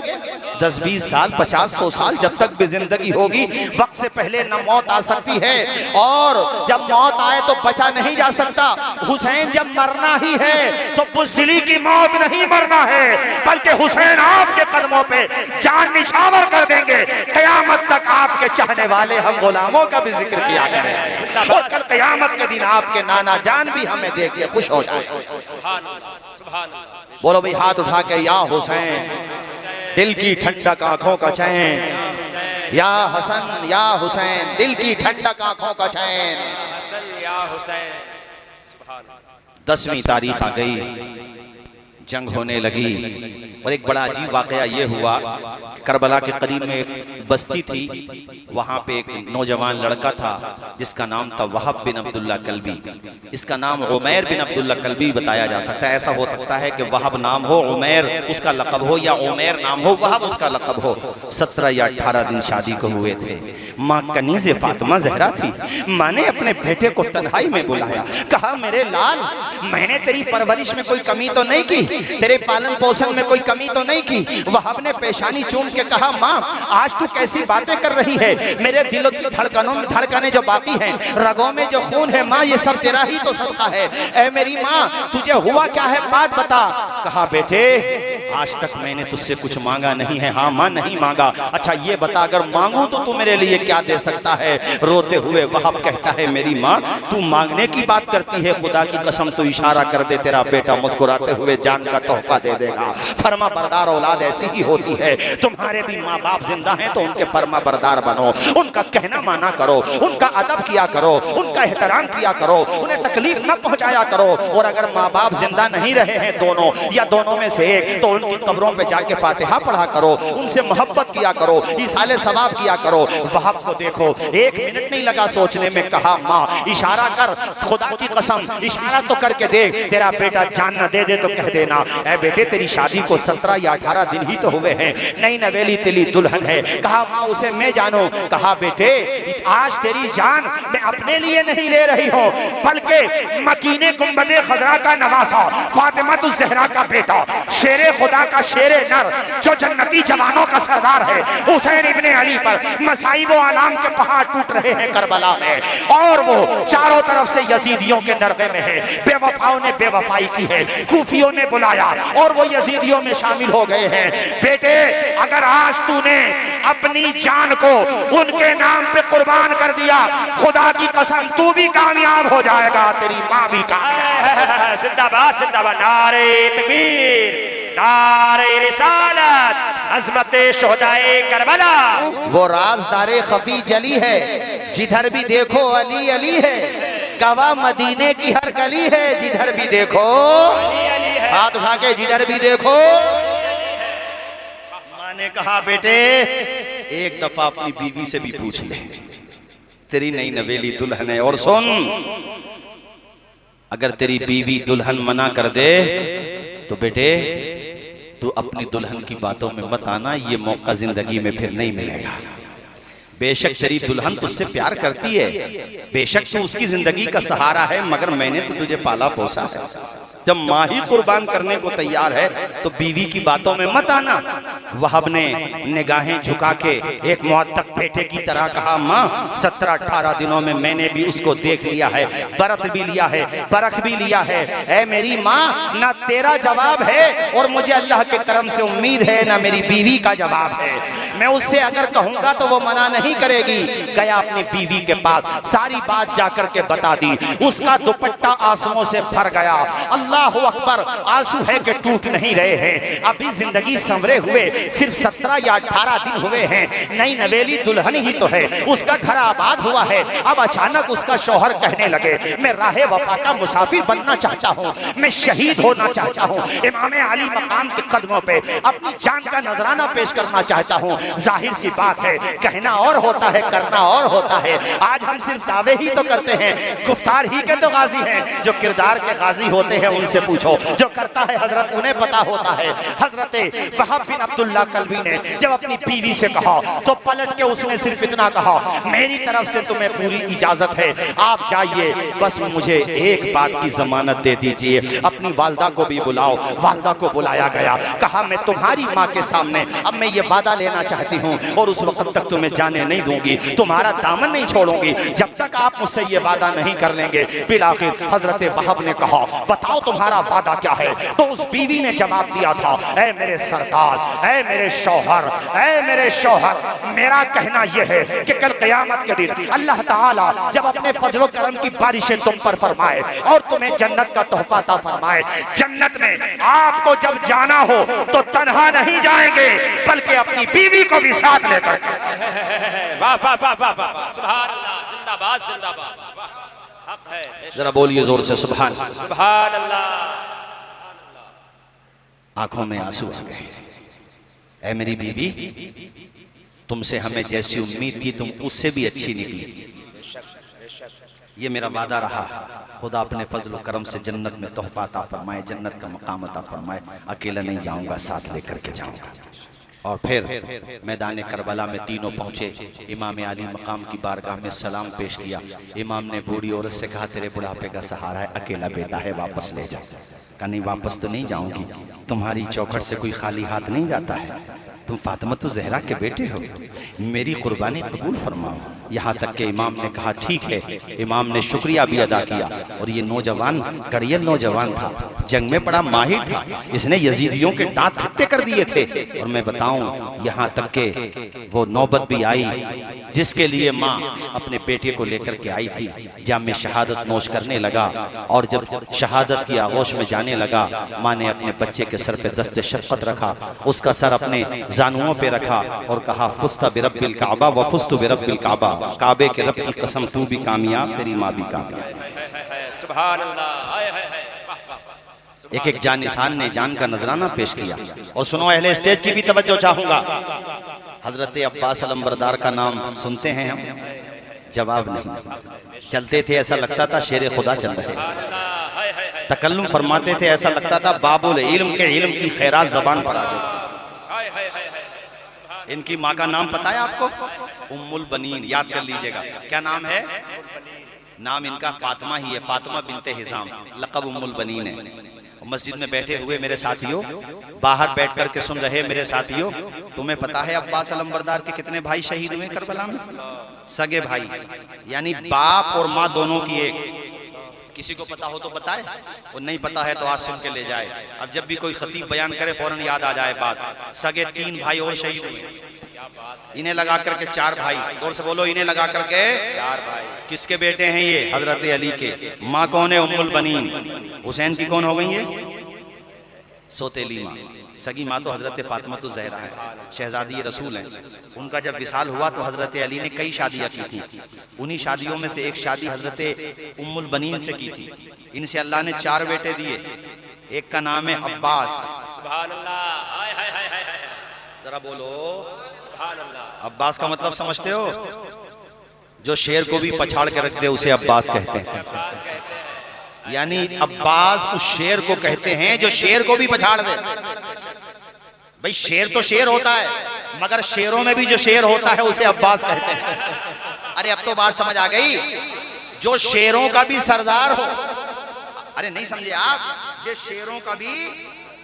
10-20 साल, 50-100 साल, जब तक भी जिंदगी होगी, वक्त से पहले न मौत आ सकती है, और जब मौत आए तो बचा नहीं जा सकता। हुसैन जब मरना ही है तो बुज़दिली की मौत नहीं मरना है, बल्कि हुसैन आपके कदमों पे जान निछावर कर देंगे। क़यामत तक आपके चाहने वाले हम गुलामों का भी जिक्र किया करेंगे, और कल क़यामत के दिन आपके नाना जान भी हमें देख के खुश हो जाए। बोलो भाई हाथ उठा के, या हुसैन दिल की ठंडक आंखों का चैन, या हसन या हुसैन दिल की ठंडक आंखों का चैन। 10वीं तारीख आ गई, जंग होने लगी, और एक बड़ा अजीब वाकया ये हुआ, करबला के करीब में एक बस्ती थी, वहाँ पे एक नौजवान लड़का था जिसका नाम था वहब बिन अब्दुल्ला कल्बी। इसका नाम उमैर बिन अब्दुल्ला कल्बी बताया जा सकता है। ऐसा हो सकता है कि वहब नाम हो, उमैर उसका लक़ब हो, या उमैर नाम हो, वहब उसका लक़ब हो। 17 या 18 दिन शादी को हुए थे। माँ कनीज़े फातिमा ज़हरा थी। माँ ने अपने बेटे को तन्हाई में बुलाया, कहा, मेरे लाल, मैंने तेरी परवरिश में कोई कमी तो नहीं की, तेरे पालन पोषण में कोई कमी तो नहीं की। वहब ने पेशानी चूम के कहा, माँ आज तू कैसी बातें कर रही है? मेरे दिलों की धड़कनों में धड़कने जो बाकी हैं, रगों में जो खून है, माँ ये सब तेरा ही तो सदका है। ऐ मेरी माँ, तुझे हुआ क्या है, बात बता। कहा, बेटे आज तक मैंने तुझसे कुछ मांगा नहीं है। हाँ माँ, नहीं मांगा। अच्छा ये बता, अगर मांगू तो तू मेरे लिए क्या दे सकता है? रोते हुए वहब कहता है, मेरी माँ तू मांगने की बात करती है, खुदा की कसम तू इशारा कर दे, तेरा बेटा मुस्कुराते हुए जान का तोहफा दे देगा। फरमा बरदार औलाद ऐसी ही होती है। तुम्हारे भी माँ बाप जिंदा हैं तो उनके फरमा बरदार बनो, उनका कहना माना करो, उनका अदब किया करो, उनका एहतराम किया करो, उन्हें तकलीफ न पहुंचाया करो। और अगर माँ बाप जिंदा नहीं रहे हैं दोनों या दोनों में से एक, तो उनकी कब्रों पे जाके फातिहा पढ़ा करो, उनसे मोहब्बत किया करो, इसाले सवाब किया करो। वहाब को देखो, 1 मिनट नहीं लगा सोचने में, कहा माँ इशारा कर, खुदा की कसम इशारा तो करके देख, तेरा बेटा जान न दे दे तो कह देना ऐ बेटे तेरी शादी को 17 या 18 दिन ही तो हुए हैं, नई नवेली तिली दुल्हन है। कहा माँ उसे मैं जानूं? कहा बेटे आज तेरी जान मैं अपने लिए नहीं ले रही हूँ, बल्कि मकीने गुंबदे खजरा का नवासा, फातिमा तुज ज़हरा का बेटा, शेरे खुदा का शेरे नर, जो जन्नती जवानों का सरदार है, हुसैन इब्ने अली पर मसाइब व आलाम के पहाड़ टूट रहे हैं करबला में, और वो चारों तरफ से यजीदियों के नरगे में है। बेवफाओं ने बेवफाई की है, खूफियों ने बुलाया और वो यजीदियों में शामिल हो गए हैं। बेटे अगर आज तूने अपनी जान को उनके नाम पे कुर्बान कर दिया, खुदा की कसम तू भी कामयाब हो जाएगा, तेरी माँ भी कामयाब। जिंदाबाद जिंदाबाद, नारे तकबीर, नारे रिसालत, अज़मते शुहदाए करबला। वो राज़दारे खफी जली है, जिधर भी देखो अली अली है, गवाह मदीने की हर गली है, जिधर भी देखो हाथ उठा के, जिधर भी देखो। माँ ने कहा बेटे एक दफा अपनी बीवी से भी पूछ ले, तेरी नई नवेली दुल्हन है, और सुन अगर तेरी बीवी दुल्हन मना कर दे तो बेटे तू अपनी दुल्हन की बातों में मत आना, ये मौका जिंदगी में फिर नहीं मिलेगा। बेशक तेरी दुल्हन तुझसे प्यार करती है, बेशक तू उसकी जिंदगी का सहारा है, मगर मैंने तो तुझे पाला पोसा है। जब माँ ही कुर्बान करने को तैयार है तो बीवी की बातों में मत आना। वहाब ने निगाहें झुका के एक मुअत्तक बेटे की तरह कहा, माँ 17-18 दिनों में मैंने भी उसको देख लिया है, बरत भी लिया है, परख भी लिया है। ऐ मेरी माँ, ना तेरा जवाब है और मुझे अल्लाह के करम से उम्मीद है, ना मेरी बीवी का जवाब है। मैं उससे अगर कहूंगा तो वो मना नहीं करेगी। गया अपनी बीवी के पास, सारी बात जाकर के बता दी। उसका दुपट्टा आंसुओं से भर गया। अल्लाह अकबर, आंसू है कि टूट नहीं रहे हैं। अभी जिंदगी संवरे हुए सिर्फ 17 या 18 दिन हुए हैं। नई नवेली दुल्हन ही तो है, उसका घर आबाद हुआ है। अब अचानक उसका शौहर कहने लगे, मैं राहे वफा का मुसाफिर बनना चाहता हूँ, मैं शहीद होना चाहता हूँ, इमाम अली मकाम के कदमों पे अपनी जान का नजराना पेश करना चाहता हूँ। जाहिर सी बात है, कहना और होता है, करना और होता है। आज हम सिर्फ दावे ही तो करते हैं, गुफ्तार ही के तो गाजी हैं। जो किरदार के गाजी होते हैं उनसे पूछो, जो करता है हजरत उन्हें पता होता है। हजरत वहाब बिन अब्दुल्लाह कल्बी ने जब अपनी बीवी से कहा तो पलट के उसने सिर्फ इतना कहा, मेरी तरफ से तुम्हें पूरी इजाजत है, आप जाइए, बस मुझे एक बात की जमानत दे दीजिए। अपनी वालदा को भी बुलाओ। वालदा को बुलाया गया, कहा मैं तुम्हारी माँ के सामने अब मैं ये वादा लेना चाहती हूँ और उस वक्त तक तुम्हें जाने नहीं दूंगी, तुम्हारा दामन नहीं छोड़ूंगी जब तक आप मुझसे ये वादा नहीं कर लेंगे। फिर आखिर हजरत वहाब ने कहा, बताओ तुम्हारा वादा क्या है? तो उस बीवी ने जवाब दिया था, ऐ मेरे सरदार, ऐ मेरे शौहर, ऐ मेरे शौहर, मेरा कहना यह है कि कल क़यामत के दिन अल्लाह ताला जब अपने फजल करम की बारिशें तुम पर फरमाए और तुम्हें जन्नत का तोहफा अता फरमाए, जन्नत में आपको जब जाना हो तो तन्हा नहीं जाएंगे, बल्कि अपनी बीवी को भी साथ लेकर के। वाह वाह वाह वाह वाह, सुभान अल्लाह, जिंदाबाद जिंदाबाद, हक है। जरा बोलिए जोर से सुभान सुभान अल्लाह। आंखों में आंसू आ गए। ऐ मेरी बीवी, तुमसे हमें जैसी उम्मीद थी तुम उससे भी अच्छी निकली। ये मेरा वादा रहा, खुदा अपने फजल करम से जन्नत में तोहफा अता फरमाए, जन्नत का मकाम अता फरमाए। अकेला नहीं जाऊंगा, साथ लेकर के जाऊंगा। और फिर मैदान करबला में तीनों पहुंचे। इमाम अली मकाम की बारगाह में सलाम पेश किया। इमाम ने बूढ़ी औरत से कहा, तेरे बुढ़ापे का सहारा है, अकेला बेटा है, वापस ले जा। कहा नहीं, वापस तो नहीं जाऊंगी, तुम्हारी चौखट से कोई खाली हाथ नहीं जाता है, तुम फातिमा तो ज़हरा के बेटे हो, मेरी कुर्बानी कबूल फरमाओ। यहाँ तक के इमाम ने कहा ठीक है। इमाम ने शुक्रिया भी अदा किया। और ये नौजवान कड़ियल नौजवान था, जंग में बड़ा माहिर था, इसने यजीदियों के दांत खट्टे कर दिए थे। और मैं बताऊं, यहाँ तक के वो नौबत भी आई जिसके लिए माँ अपने बेटे को लेकर के आई थी। जब में शहादत नोश करने लगा और जब शहादत की आगोश में जाने लगा, माँ ने अपने बच्चे के सर पे दस्ते शफ़क़त रखा, उसका सर अपने जानुओं पे रखा और कहा, फुस्ता बिरब्बिल काबा व फुस्तु बिरब्बिल काबा, काबे के रब की कसम तू भी कामयाब, तेरी माँ भी कामयाब। सुभान अल्लाह, एक एक जान निशान ने जान का नजराना पेश किया। और सुनो, अहले स्टेज की भी तवज्जो चाहूंगा। हजरत अब्बास अलंबरदार का नाम सुनते हैं हम, जवाब नहीं। चलते थे ऐसा लगता था शेर खुदा चल रहे, तकल्लुम फरमाते थे ऐसा लगता था बाबुल इल्म के इल्म की खैरात जबान पर आ गई। इनकी माँ का नाम पता है आपको? उम्मुल बनीन, याद कर लीजिएगा। क्या नाम है? नाम इनका फातिमा ही है, फातिमा बिनते हिजाम, लक़ब उम्मुल बनीन है। मस्जिद में बैठे हुए मेरे साथियों, बाहर बैठ कर के सुन रहे मेरे साथियों, तुम्हें पता है अब्बास अलंबरदार के कितने भाई शहीद हुए करबला में? सगे भाई, यानी बाप और माँ दोनों की एक। किसी को पता हो तो बताए, और नहीं पता है तो आज सुन के ले जाए। अब जब भी कोई खतीब बयान करे फौरन याद आ जाए बात। सगे 3 भाई और शहीद हुए, इन्हें लगा करके 4 भाई। और से बोलो, इन्हें लगा करके 4 भाई। किसके बेटे हैं ये? हजरत अली के। माँ कौन है? उम्मुल बनीन। हुसैन की कौन हो गई है? सौतेली माँ। सगी माँ तो हजरत फातिमा तो ज़हरा है, शहजादी रसूल है। उनका जब विसाल हुआ तो हजरत अली ने कई शादियाँ की थी। उन्हीं शादियों में से एक शादी हजरत उम्मुल बनीन से की थी। इनसे अल्लाह ने 4 बेटे दिए। एक का नाम है अब्बास। सुभान अल्लाह, हाय हाय हाय हाय, जरा बोलो सुभान अल्लाह। अब्बास का मतलब समझते हो? जो शेर को भी पछाड़ के रख दे उसे अब्बास कहते हैं। यानी अब्बास उस शेर को कहते हैं जो शेर को भी पछाड़ दे। भाई शेर तो शेर होता है, मगर शेरों में भी जो शेर होता है उसे अब्बास कहते हैं। अरे अब तो बात समझ आ गई। जो शेरों का भी सरदार हो, अरे नहीं समझे आप? जो शेरों का भी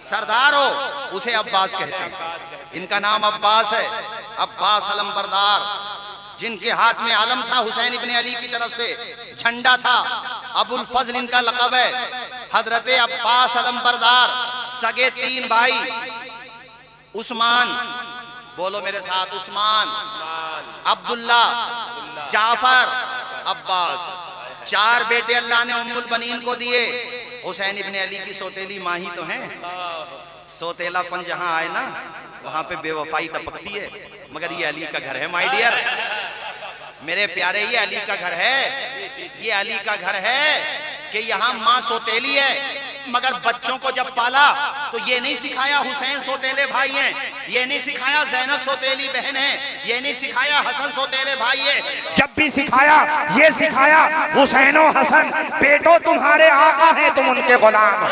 सरदार हो उसे अब्बास कहते हैं। इनका नाम अब्बास है, अब्बास अलंबरदार, जिनके हाथ में आलम था हुसैन इब्ने अली की तरफ से, झंडा था। अबुल फजल इनका लक़ब है। हजरत अब्बास अलंबरदार, सगे 3 भाई। उस्मान, बोलो मेरे साथ, उस्मान, अब्दुल्ला, जाफर, अब्बास। 4 बेटे अल्लाह ने उम्मुल बनीन को दिए। हुसैन इब्ने अली की सौतेली माँ ही तो है। सौतेलापन जहाँ आए ना, वहां पे बेवफाई टपकती है। मगर ये अली का घर है माय डियर, मेरे प्यारे, ये अली का घर है। ये अली का घर है कि यहाँ माँ सौतेली है, मगर बच्चों को जब पाला तो ये नहीं सिखाया हुसैन सौतेले भाई हैं, ये नहीं सिखाया ज़ैनब सौतेली बहन है, ये नहीं सिखाया हसन सौतेले भाई है। जब भी सिखाया ये सिखाया, हुसैन और हसन बेटो तुम्हारे आका हैं, तुम उनके गुलाम हो।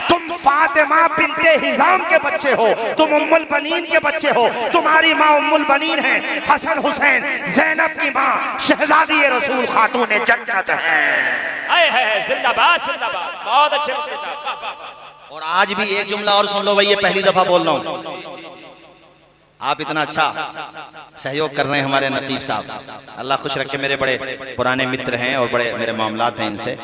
तुम फातिमा बिनते हिजाम के बच्चे हो, तुम उम्मुल बनीन के बच्चे हो। तुम्हारी माँ उम्मुल बनीन है, हसन हुसैन ज़ैनब की माँ शहजादी रसूल खातून जन्नत है। जिंदाबाद जिंदाबाद, बहुत अच्छे अच्छे। और आज भी एक जुमला और सुन लो भाई, ये पहली दफा बोल रहा हूँ। आप इतना अच्छा सहयोग कर रहे हैं हमारे नकीब साहब, अल्लाह खुश रखे। मेरे बड़े पुराने मित्र हैं और बड़े मेरे मामलात हैं इनसे,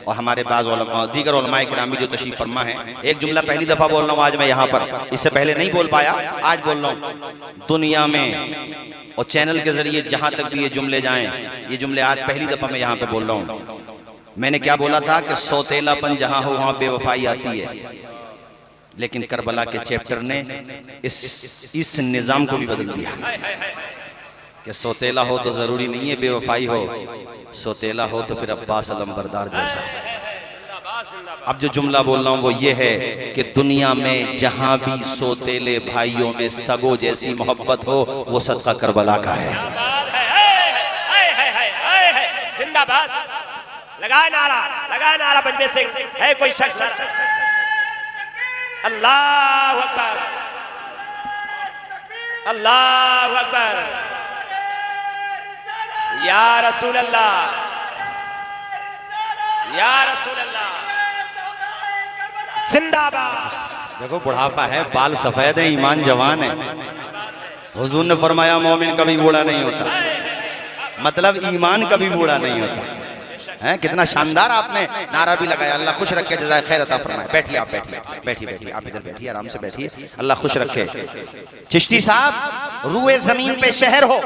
और हमारे बाज़ दीगर उलमाए किरामी जो तशरीफ फरमा है। एक जुमला पहली दफा बोल रहा हूँ आज मैं यहाँ पर, इससे पहले नहीं बोल पाया, आज बोल रहा हूँ। दुनिया में और चैनल के जरिए जहाँ तक भी ये जुमले जाएं, ये जुमले आज पहली दफा मैं यहाँ पे बोल रहा हूँ। मैंने क्या बोला था कि सौतेलापन जहाँ हो वहाँ बेवफाई आती है, लेकिन करबला के चैप्टर ने इस निज़ाम को भी बदल दिया कि सौतेला हो तो जरूरी नहीं है बेवफाई हो, सौतेला हो तो फिर अब्बास अलंबरदार जैसा। अब जो जुमला बोल रहा हूँ वो ये है कि दुनिया में जहाँ भी सौतेले भाइयों में सगो जैसी मोहब्बत हो, वो सदका करबला का है। जिंदाबाद, लगाए नारा बजने से है कोई शख्स। अल्लाह अकबर, अल्लाह अकबर, या रसूल अल्लाह, या रसूल अल्लाह, जिंदाबाद। देखो बुढ़ापा है, बाल सफेद है, ईमान जवान है। हुजूर ने फरमाया मोमिन कभी बूढ़ा नहीं होता, मतलब ईमान कभी बूढ़ा नहीं होता है। कितना शानदार आपने नारा भी लगाया। अल्लाह खुश रखे, जज़ाए खैर अता फरमाए। बैठिए आप, बैठिए आप इधर बैठिए, आराम से बैठिए, अल्लाह खुश रखे। चिश्ती साहब, रुए जमीन पे शहर हो,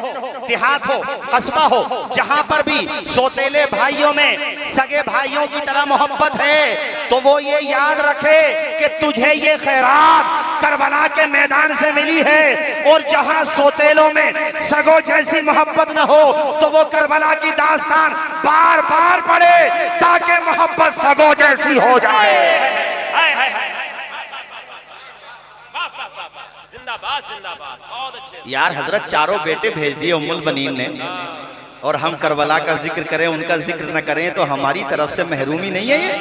देहात हो, कस्बा हो, जहां पर भी सौतेले भाइयों में सगे भाइयों की तरह मोहब्बत है, तो वो ये याद रखे कि तुझे ये खैरात करबला के मैदान से मिली है। और जहां सौतेलों में सगो जैसी मोहब्बत न हो, तो वो करबला की दास्तान बार बार पढ़े ताकि मोहब्बत सगो जैसी हो जाए। जिंदाबाद जिंदाबाद, बहुत अच्छे। यार हजरत चारों बेटे भेज दिए उम्मुल बनीन ने, और हम करबला का जिक्र करें, उनका जिक्र न करें तो हमारी तरफ से महरूमी नहीं है ये?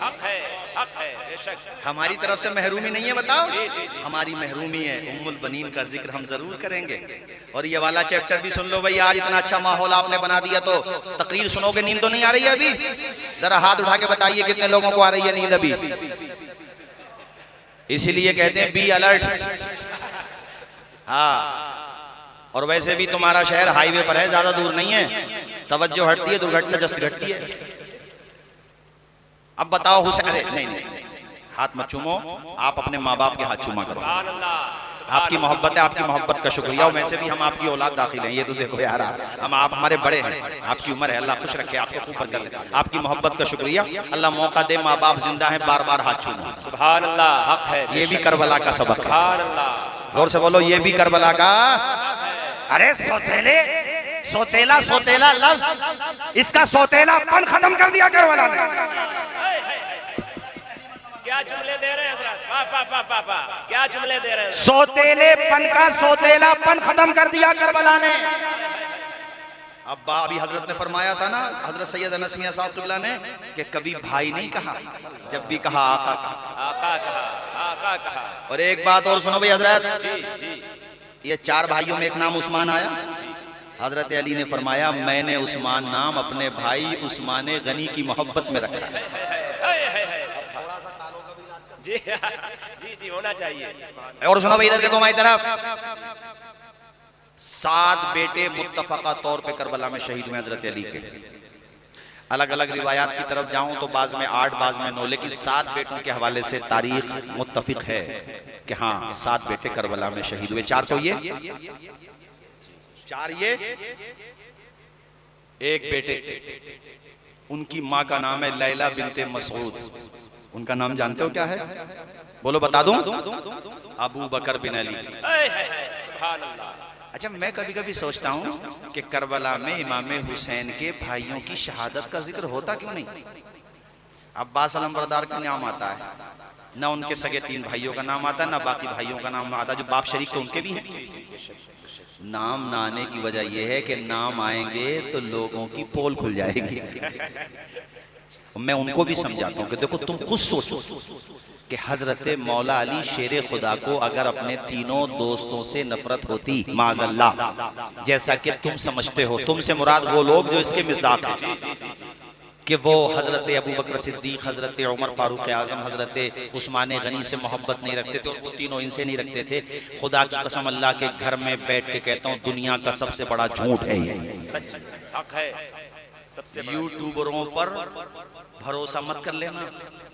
हक है बेशक। हमारी तरफ से महरूमी नहीं है, बताओ। हमारी महरूमी है, उम्मुल बनीन का जिक्र हम जरूर करेंगे। और ये वाला चैप्टर भी सुन लो भाई, आज इतना अच्छा माहौल आपने बना दिया तो तकरीर सुनोगे, नींद तो नहीं आ रही है अभी? जरा हाथ उठा के बताइए कितने लोगों को आ रही है नींद अभी? इसीलिए कहते हैं बी अलर्ट। हाँ, और वैसे भी तुम्हारा शहर हाईवे पर है, ज्यादा दूर नहीं है, तवज्जो हटती है, दुर्घटना जस्ट घटती है। अब बताओ हुसैन, अरे नहीं, हाथ मत चूमो, आप अपने माँ बाप के हाथ चूमा करो। आपकी मोहब्बत है, आपकी मोहब्बत का शुक्रिया। और वैसे भी हम आपकी औलाद दाखिल हैं, ये तो देखो यार, हम आप हमारे बड़े हैं, आपकी उम्र है, अल्लाह खुश रखे, आपको खूब बरकत दे। आपकी मोहब्बत का शुक्रिया, अल्लाह मौका दे, माँ बाप जिंदा है, बार बार हाथ चूमो। सुभान अल्लाह, हक है, ये भी करबला का सबक है। सुभान अल्लाह, गौर से बोलो, ये भी करबला का। अरे सोतेला लफ्ज, इसका सोतेलापन खत्म कर दिया करबला ने। क्या जुमले दे रहे हैं हजरत, वाह वाह वाह वाह वाह, क्या जुमले दे रहे हैं। सोतेलेपन का सोतेलापन खत्म कर दिया करबला ने। अब्बा अभी हजरत ने फरमाया था ना, हजरत सैयद अनस मियां साहब क़िबला ने, कि कभी भाई नहीं कहा, जब भी कहा आका कहा। आका कहा, आका कहा। और एक बात और सुनो भाई हजरत, ये चार भाइयों में एक नाम उस्मान आया। हजरत अली ने फरमाया, मैंने उस्मान नाम अपने भाई उस्मान गनी की मोहब्बत में रखा है। जी जी जी, होना चाहिए। और सुनो भाई इधर देखो हमारी तरफ, 7 बेटे मुत्तफका तौर पे करबला में शहीद हुए हजरत अली के। अलग अलग रिवायात की तरफ जाऊं तो बाज में 8, बाज में 9, लेकिन 7 बेटों के हवाले से तारीख मुत्तफिक है कि हाँ 7 बेटे करबला में शहीद हुए। 4 तो ये, 4 ये, एक बेटे, उनकी माँ का नाम है लैला बिनते मसऊद। उनका नाम जानते हो क्या है? बोलो बता दूं? अबू बकर बिन अली। सुभान अल्लाह। अच्छा, मैं कभी कभी सोचता हूँ कि करबला में इमाम हुसैन के भाइयों की शहादत का जिक्र होता क्यों नहीं? अब्बास अलमबरदार का नाम आता है, ना उनके सगे 3 भाइयों का नाम आता है, ना बाकी भाइयों का नाम आता है, जो बाप शरीक तो उनके भी हैं। नाम ना आने की वजह यह है कि नाम आएंगे तो लोगों की पोल खुल जाएगी। मैं उनको भी समझाता हूँ कि देखो तुम खुद सोचो कि हजरत मौला अली शेर खुदा को अगर अपने तीनों दोस्तों से नफरत होती, माज़अल्लाह, जैसा कि तुम समझते हो, तुमसे मुराद वो लोग जो इसके मिज़दाक़ हैं, कि वो हजरत अबू बकर सिद्दीक, हजरत उमर फारूक आज़म, हजरत उस्मान गनी से मोहब्बत नहीं रखते थे, और वो तीनों इनसे नहीं रखते थे। खुदा की कसम अल्लाह के घर में बैठ के कहता हूँ, दुनिया का सबसे बड़ा झूठ है ये। सच हक है, सबसे यूट्यूबरों पर भरोसा मत कर लेना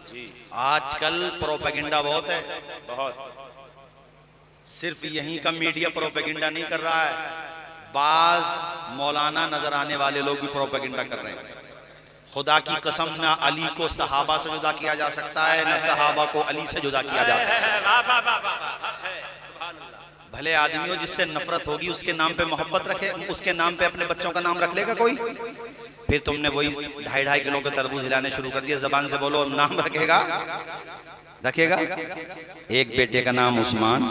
जी। आजकल प्रोपेगेंडा बहुत है, बहुत। सिर्फ यहीं का मीडिया प्रोपेगेंडा नहीं कर रहा है, बाज मौलाना नजर आने वाले लोग भी प्रोपेगेंडा कर रहे हैं। खुदा की कसम, ना अली को सहाबा से जुदा किया जा सकता है, ना सहाबा को अली से जुदा किया जा सकता है। भले आदमी हो जिससे नफरत होगी, उसके नाम पे मोहब्बत रखे, उसके नाम पे अपने बच्चों का नाम रख लेगा कोई? फिर तुमने वही 2.5 किलो के तरबूज हिलाने शुरू कर दिया। जबान से बोलो, नाम रखेगा? एक बेटे का नाम उस्मान,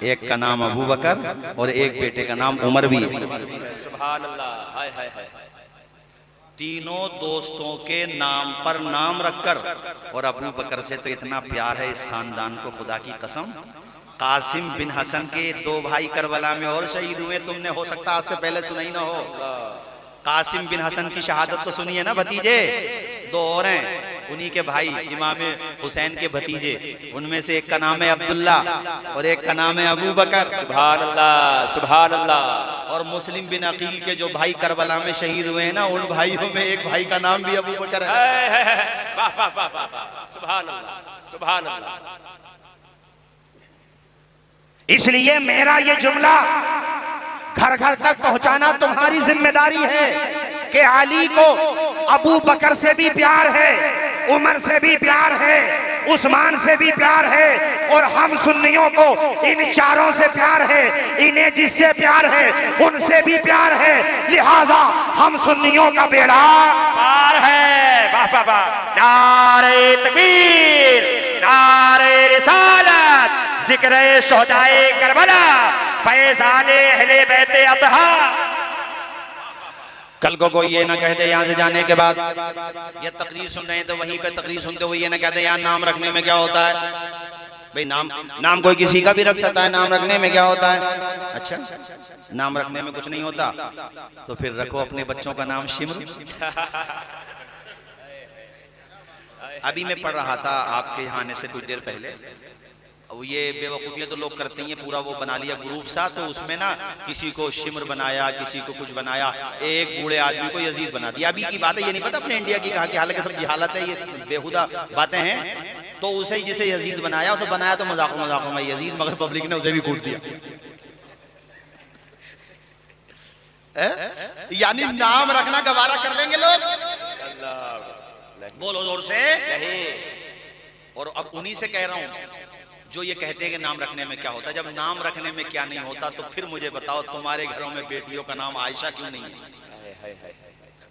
एक का नाम अबू बकर, और एक बेटे का नाम उमर भी है। सुभान अल्लाह। हाय हाय हाय। तीनों दोस्तों के नाम पर नाम रखकर, और अबू बकर से तो इतना प्यार है इस खानदान को, खुदा की कसम। कासिम बिन हसन के 2 भाई करबला में और शहीद हुए, तुमने हो सकता आज से पहले सुना ही ना हो। कासिम बिन हसन की शहादत तो सुनिए ना भतीजे, 2 और हैं, उन्हीं के भाई इमाम हुसैन के भतीजे, उनमें से एक का नाम है अब्दुल्ला और एक का नाम है अबू बकर। सुभान अल्लाह, सुभान अल्लाह। और मुस्लिम बिन अकील के जो भाई करबला में शहीद हुए हैं ना, उन भाइयों में एक भाई का नाम भी अबू बकर है। वाह वाह वाह वाह, सुभान अल्लाह, सुभान अल्लाह। इसलिए मेरा ये जुमला घर घर तक पहुंचाना तुम्हारी जिम्मेदारी है कि अली को अबू बकर से भी प्यार है, उमर से भी प्यार है, उस्मान से भी प्यार है, और हम सुन्नियों को इन चारों से प्यार है। इन्हें जिससे प्यार है उनसे भी प्यार है, लिहाजा हम सुन्नियों का बेड़ा पार है। वाह वाह वाह। नारे तकबीर, नारे रिसालत, जिक्र शोहदाए करबला फैजाने अहले बैते अतहा। कल को कोई ये ना कहते यहाँ से जाने के बाद ये तकरीर सुन रहे हैं तो वहीं पे तकरीर सुनते हुए ये ना कहते यार नाम रखने में क्या होता है। भाई नाम कोई किसी का भी रख सकता है, नाम रखने में क्या होता है। अच्छा, नाम रखने में कुछ नहीं होता तो फिर रखो अपने बच्चों का नाम शिमर। अभी मैं पढ़ रहा था आपके यहाँ आने से कुछ देर पहले, ये बेवकूफियां तो लोग करते हैं, पूरा वो बना लिया ग्रुप सा, तो उसमें ना किसी को शिमर बनाया, किसी को कुछ बनाया, एक बूढ़े आदमी को यजीद बना दिया। अभी की बात है, ये नहीं पता अपने इंडिया की कहा कि हालांकि सब जिहालत है, ये बेहुदा बातें हैं। तो उसे ही जिसे यजीद बनाया, उसे बनाया तो मजाक में यजीद, मगर पब्लिक ने उसे भी कूट दिया। यानी नाम रखना गवारा कर लेंगे लोग। बोलो जोर से। और अब उन्हीं से कह रहा हूं जो ये कहते हैं कि नाम रखने में क्या होता है। जब नाम रखने में क्या नहीं होता तो फिर मुझे बताओ, तुम्हारे घरों में बेटियों का नाम आयशा क्यों नहीं है,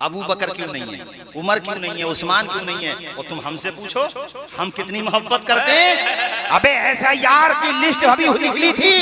अबू बकर क्यों नहीं है, उमर क्यों नहीं है, उस्मान क्यों नहीं है। और तुम हमसे पूछो हम कितनी मोहब्बत करते हैं। अबे ऐसा यार की लिस्ट अभी निकली थी,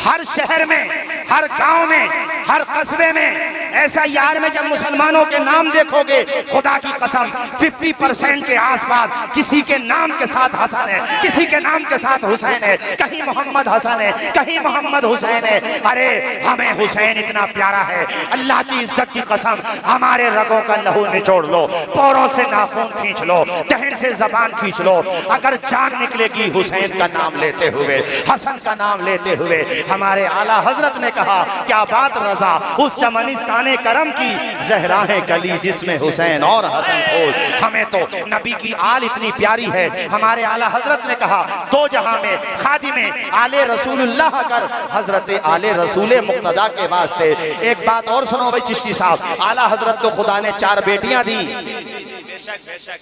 हर शहर में, हर गांव में, हर कस्बे में ऐसा यार में जब मुसलमानों के नाम देखोगे, खुदा की कसम 50% के आसपास किसी के नाम के साथ हसन है, किसी के नाम के साथ हुसैन है, कहीं मोहम्मद हसन है, कहीं मोहम्मद हुसैन है। अरे हमें हुसैन इतना प्यारा है, अल्लाह की इज्जत की कसम, हमारे रगों का लहू निचोड़ लो, पोरों से नाखून खींच लो, दहन से जबान खींच लो, अगर जान निकलेगी हुसैन का नाम लेते हुए, हसन का नाम लेते हुए। हमारे आला हजरत ने कहा, क्या बात रजा उस चमनिस्ताने करम की, जहरा है गली जिसमें हुसैन और हसन फूल। हमें तो नबी की आल इतनी प्यारी है। हमारे आला हजरत ने कहा, दो जहां में खादिम आले रसूलुल्लाह कर, हजरत आले रसूल मुक्तदा के वास्ते। एक बात और सुनो भाई चिश्ती साहब, आला हजरत को खुदा ने 4 बेटियां दी। बेशक बेशक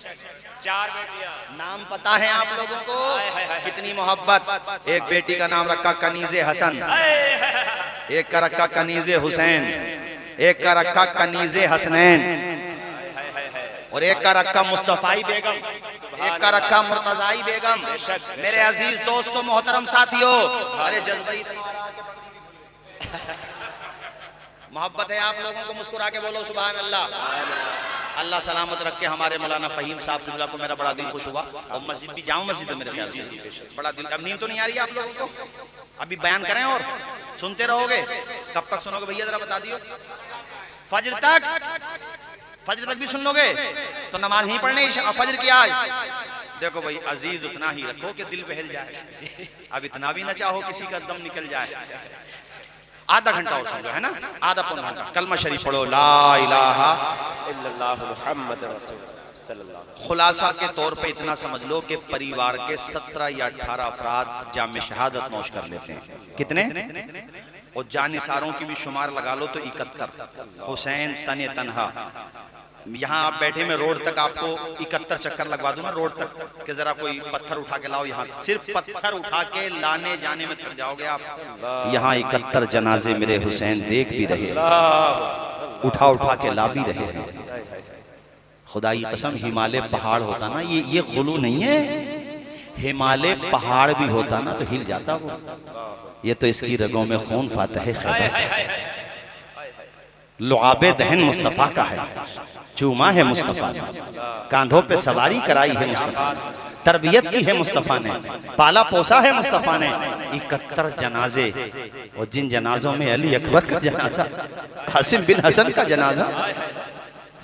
4 बेटियां, नाम पता है आप लोगों को, कितनी मोहब्बत। एक बेटी का नाम रखा कनीजे हसन, एक का रखा कनीजे हुसैन, एक का रखा कनीजे हसनैन, और एक का रखा मुस्तफाई बेगम, एक का रखा मुर्तजाई बेगम। मेरे अजीज दोस्तों, मोहतरम साथियों, अरे जज्बा मोहब्बत है आप लोगों को। मुस्कुरा के बोलो सुभान अल्लाह। अल्लाह सलामत रख के हमारे मौलाना फहीम साहब किबला को मेरा बड़ा दिल खुश हुआ। और मस्जिद भी जाऊं, मस्जिद में मेरे ख्याल से बड़ा दिल। अब नींद तो नहीं आ रही है आप लोगों को? अभी बयान करें और सुनते रहोगे? कब तक सुनोगे भैया जरा बता दियो। फजर तक भी सुन लोगे तो नमाज ही पढ़ने फजर की। आज देखो भाई अजीज, उतना ही रखो कि दिल बहल जाए। अब इतना भी ना चाहो किसी का दम निकल जाए। आधा घंटा और सुन लो, है ना, आधा पौना घंटा कलमा शरीफ पढ़ो, ला इलाहा इल्लल्लाह मुहम्मद रसूलुल्लाह सल्लल्लाहु अलैहि वसल्लम। खुलासा के तौर पे इतना समझ लो कि परिवार के 17 या 18 अफराद जामे शहादत नोश कर लेते हैं। कितने? और जानिसारों की भी शुमार लगा लो तो 71। हुसैन तने तनहा। यहाँ आप बैठे में रोड तक आपको 71 चक्कर लगवा दूं ना रोड तक, कि जरा कोई पत्थर उठा के लाओ। यहाँ सिर्फ पत्थर उठा के लाने जाने में थक जाओगे आप। यहाँ 71 जनाजे मेरे हुसैन देख भी रहे, उठा उठा के ला भी रहे हैं। खुदा की कसम, हिमालय पहाड़ होता ना, ये गुलू नहीं है, हिमालय पहाड़ भी होता ना तो हिल जाता वो। ये तो इसकी रगों में खून फाता है। लुआबे दहन मुस्तफ़ा का है, चूमा है मुस्तफ़ा ने, कांधों पे सवारी कराई है मुस्तफ़ा, तरबियत की है मुस्तफ़ा ने, पाला पोसा है मुस्तफ़ा ने। 71 जनाजे, और जिन जनाजों में अली अकबर का जनाजा, कासिम बिन हसन का जनाजा,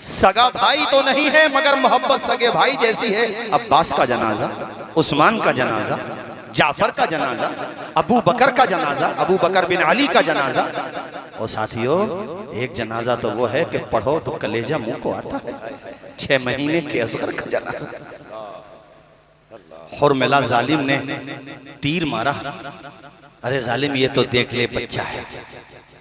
सगा भाई तो नहीं है मगर मोहब्बत सगे भाई जैसी है, अब्बास का जनाजा, उस्मान का जनाजा, जाफर का जनाजा, अबू बकर का जनाजा, अबू बकर बिन अली का जनाजा। और साथियों, एक जनाजा तो वो है कि पढ़ो तो कलेजा मुंह को आता है। 6 महीने के असगर का जनाजा। हुरमिला जालिम ने तीर मारा। अरे जालिम, ये तो देख ले बच्चा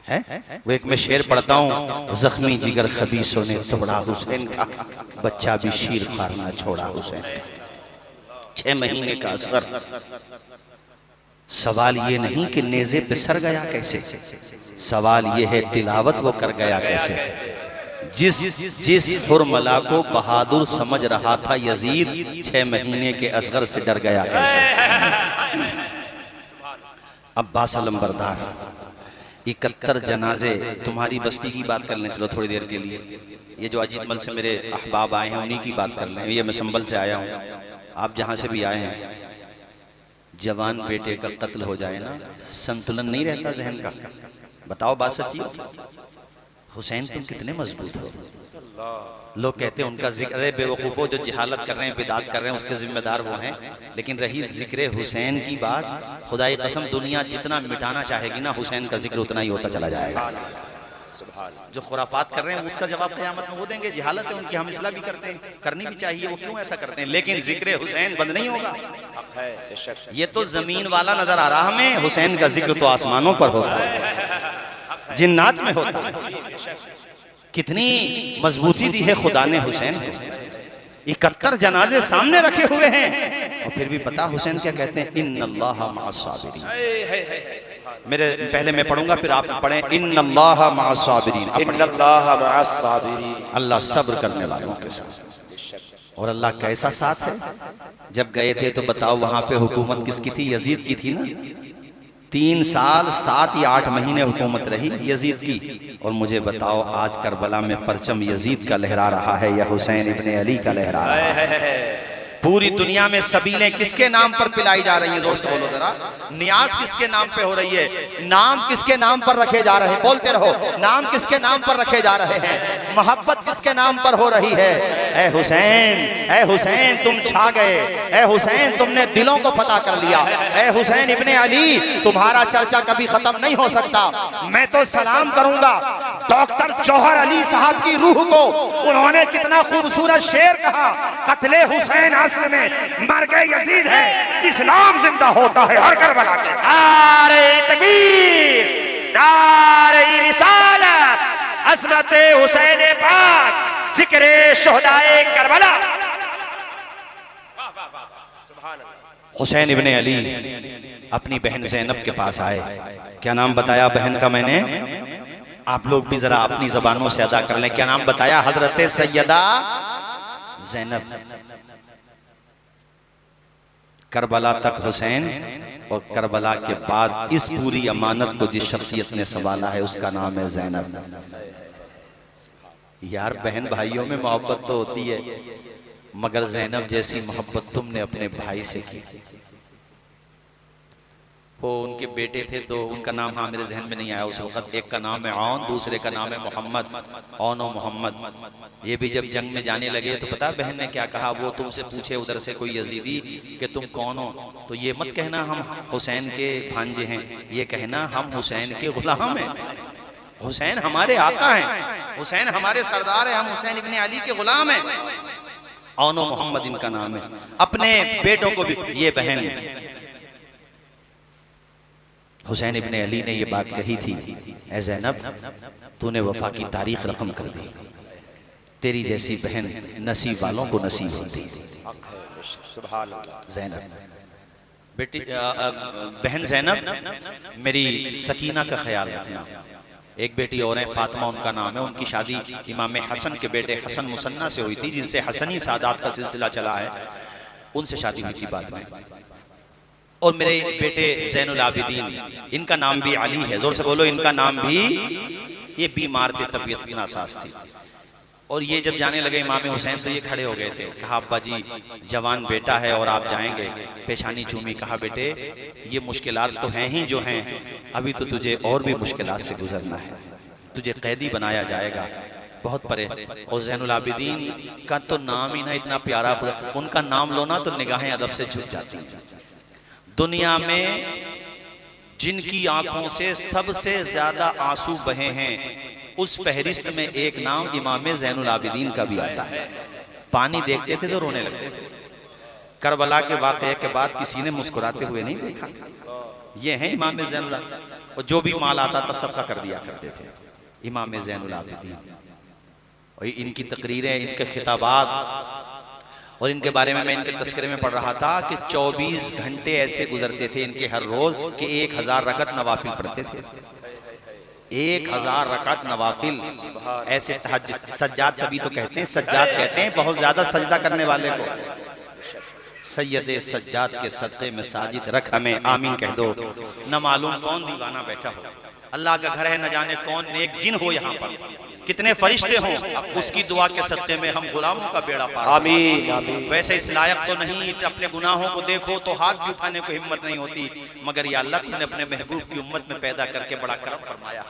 है। वो एक मैं शेर पढ़ता हूँ, जख्मी जिगर खबीसों ने तोड़ा हुसैन का, बच्चा भी शीर खारना छोड़ा हुसैन का। 6 महीने का असगर। सवाल ये नहीं कि नेज़े पे सर गया कैसे, सवाल ये है तिलावत वो कर गया कैसे। जिस हुरमला को बहादुर समझ रहा था यजीद, 6 महीने के असगर से डर गया कैसे। अब्बास अलंबरदार 71 जनाजे। तुम्हारी बस्ती की बात कर लें चलो थोड़ी देर के लिए। ये जो अजीत मल से मेरे अहबाब आए हैं उन्हीं की बात कर लें। ये मैं संभल से आया हूँ, आप जहाँ से भी आए हैं। जवान बेटे का कत्ल हो जाए ना, संतुलन नहीं रहता जहन का। बताओ बात सच्ची हो। हुसैन तुम कितने मजबूत हो। लोग कहते हैं उनका जिक्र, अरे बेवकूफ़ो जो जिहालत कर रहे हैं, बिदात कर रहे हैं, उसके जिम्मेदार वो हैं। लेकिन रही जिक्र हुसैन की बात, खुदाई कसम दुनिया जितना मिटाना चाहेगी ना, हुसैन का जिक्र उतना ही होता चला जाएगा। जो खुराफात कर रहे हैं उसका जवाब क़यामत में वो देंगे। जिहालत है उनकी, हम इसलाह भी करते हैं, करनी भी चाहिए, वो क्यों ऐसा करते हैं। लेकिन जिक्र हुसैन बंद नहीं होगा। ये तो जमीन वाला नजर आ रहा हमें, हुसैन का जिक्र तो आसमानों पर होता है, जिन्नात में होता है। कितनी मजबूती दी है खुदा ने हुसैन को। 71 जनाजे सामने रखे हुए हैं और फिर भी पता हुसैन क्या कहते हैं, इन्नल्लाह मअस-साबिरीन। मेरे पहले मैं पढ़ूंगा फिर आप पढ़ें, इन्नल्लाह मअस-साबिरीन। इन्नल्लाह मअस-साबिरीन, अल्लाह सब्र करने वालों के साथ। और अल्लाह कैसा साथ है। जब गए थे तो बताओ वहां पे हुकूमत किसकी थी, यजीद की थी ना। 3 साल 7 या 8 महीने हुकूमत रही यजीद की। और मुझे बताओ आज करबला में परचम यजीद का लहरा रहा है या हुसैन इब्ने अली का लहरा रहा है। पूरी दुनिया में सबीलें किसके नाम पर पिलाई जा रही हैं, जोर से बोलो जरा। नियाज किसके नाम पे हो रही है, नाम किसके नाम पर रखे जा रहे हैं, बोलते रहो। नाम किसके नाम पर रखे जा रहे हैं, मोहब्बत किसके नाम पर हो रही है। ए हुसैन तुम छा गए। ए हुसैन तुमने दिलों को फतह कर लिया। ए हुसैन इब्ने अली तुम्हारा चर्चा कभी खत्म नहीं हो सकता। मैं तो सलाम करूंगा डॉक्टर जौहर अली साहब की रूह को। उन्होंने कितना खूबसूरत शेर कहा, कत्ले हुसैन असल में मर्ग यजीद है, इस्लाम जिंदा होता है हर करबला के। नारे तकबीर, नारे रिसालत, अज़मत हुसैन पाक, जिक्र शुहदाए करबला। हुसैन इब्ने अली अपनी बहन ज़ैनब के पास आए। क्या नाम बताया बहन का मैंने, आप लोग भी जरा अपनी जबानों से अदा कर लें। क्या नाम बताया, हजरत सैयदा ज़ैनब। करबला तक हुसैन और करबला के बाद इस पूरी अमानत को जिस शख्सियत ने संभाला है उसका नाम है ज़ैनब। यार बहन भाइयों में मोहब्बत तो होती है, मगर ज़ैनब जैसी मोहब्बत तुमने अपने भाई से की। वो उनके बेटे थे तो उनका नाम हाँ मेरे जहन में नहीं आया उस वक्त। एक का नाम है औन, दूसरे का नाम है मोहम्मद। औन और मोहम्मद ये भी जब जंग में जाने लगे तो पता बहन ने क्या कहा, वो तुमसे पूछे उधर से कोई यजीदी कि तुम कौन हो, तो ये मत कहना हम हुसैन के भांजे हैं, ये कहना हम हुसैन के गुलाम हैं। हुसैन हमारे आका हैं, हुसैन हमारे सरदार हैं, हम हुसैन इब्ने अली के गुलाम हैं। औन और मोहम्मद इनका नाम है। अपने बेटों को भी, ये बहन हुसैन इब्ने अली ने ये बात कही थी, ए ज़ैनब तूने वफा की तारीख रकम कर दी, तेरी जैसी बहन नसीब वालों को नसीब होती। ज़ैनब बेटी बहन ज़ैनब मेरी सकीना का ख्याल रखना। एक बेटी और है फातिमा उनका नाम है, उनकी शादी इमाम हसन के बेटे हसन मुसन्ना से हुई थी, जिनसे हसनी सादात का सिलसिला चला है, उनसे शादी हुई थी बाद में। और मेरे बेटे ज़ैनुल आबिदीन, इनका नाम भी अली है, जोर से बोलो इनका नाम भी। ये बीमार थे, तबीयत नासाज थी। और ये जब जाने लगे इमाम हुसैन तो ये खड़े हो गए थे। कहा अब्बा जी जवान बेटा है और आप जाएंगे, पेशानी चूमी। कहा बेटे ये मुश्किलात तो हैं ही जो हैं, अभी तो तुझे और भी मुश्किलात से गुजरना है, तुझे कैदी बनाया जाएगा बहुत परे। और ज़ैनुल आबिदीन का तो नाम ही ना इतना प्यारा, उनका नाम लो ना तो निगाहें अदब से झुक जाती हैं। दुनिया में जिनकी आंखों से सबसे ज्यादा आंसू बहे हैं उस फहरिस्त में एक नाम इमाम ज़ैनुल आबिदीन का भी आता है। पानी देखते थे तो रोने लगते थे। करबला के वाक़े के बाद किसी ने मुस्कुराते हुए नहीं देखा। ये हैं इमाम ज़ैनुल आबिदीन, और जो भी माल आता था सबका कर दिया करते थे इमाम ज़ैनुल आबिदीन। और इनकी तकरीरें, इनके खिताबात और इनके बारे में मैं इनके तस्करे में पढ़ रहा था कि 24 घंटे ऐसे गुजरते थे इनके हर रोज कि 1000 रकत नवाफिल पढ़ते थे। 1000 रकत नवाफिल, ऐसे तहज्जुद। सज्जाद तभी तो कहते हैं, सज्जाद कहते हैं बहुत ज्यादा सजदा करने वाले को। सैयदे सज्जाद के सदक़े में साजिद रख हमें, आमीन कह दो। न मालूम कौन दीवाना बैठा हो, अल्लाह का घर है, न जाने कौन नेक जिन हो यहाँ पर, कितने फरिश्ते हों, अब उसकी दुआ के सदक़े में हम गुलामों का बेड़ा पार। आमीन आमीन। वैसे इस लायक तो नहीं कि अपने गुनाहों को देखो तो हाथ भी उठाने को हिम्मत नहीं होती, मगर या अल्लाह तुमने अपने महबूब की उम्मत में पैदा करके बड़ा करम फरमाया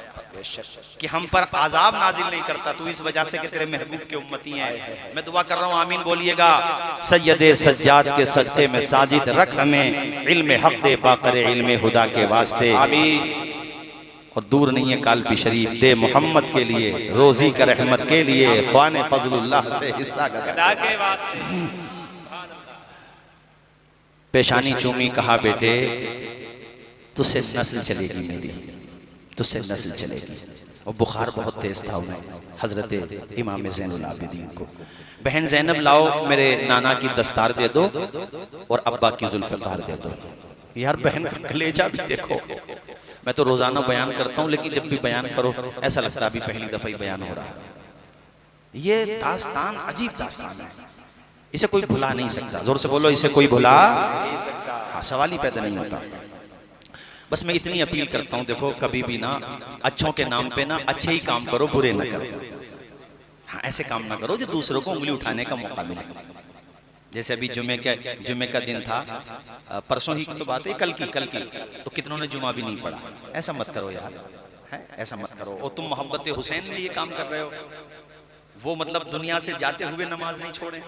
कि हम पर आजाब नाजिल नहीं करता, तू इस वजह से कि तेरे महबूब की उम्मती हैं। मैं दुआ कर रहा हूँ, आमीन बोलिएगा। सैयदे सज्जाद के सदक़े में साजिद रख हमें, इल्म हक दे बाकर इल्म खुदा के वास्ते, आमीन। और दूर नहीं है कालपी शरीफ दे मोहम्मद के लिए, रोजी का रहमत के लिए, ख्वाने फजलुल्लाह से हिस्सा खुदा के वास्ते। पेशानी चूमी, कहा बेटे तुझसे नस्ल चलेगी मेरी, तुझसे नस्ल चलेगी। और बुखार बहुत तेज था उन्हें, हजरत इमाम ज़ैनुल आबिदीन को। बहन ज़ैनब लाओ मेरे नाना की दस्तार दे दो और अब्बा की जुल्फ़िकार दे दो। यार बहन का कलेजा भी देखो। मैं तो रोजाना बयान करता हूँ, लेकिन जब भी बयान करो ऐसा लगता है अभी पहली दफा ही बयान हो रहा है। ये दास्तान अजीब दास्तान है, इसे कोई भुला नहीं सकता। जोर से बोलो, इसे कोई भुला नहीं सकता। हाँ, सवाल ही पैदा नहीं होता। बस मैं इतनी अपील करता हूँ, देखो कभी भी ना अच्छों के नाम पे ना अच्छे ही काम करो, बुरे ना करो। हाँ, ऐसे काम ना करो जो दूसरों को उंगली उठाने का मौका मिले। जैसे अभी जुमे का दिन था, परसों ही की तो बात है, कल की, तो कितनों ने जुमा भी नहीं पढ़ा। ऐसा मत करो यार, है ऐसा मत करो। और तुम मोहब्बत हुसैन में ये काम कर रहे हो, वो मतलब दुनिया से जाते हुए नमाज नहीं छोड़े,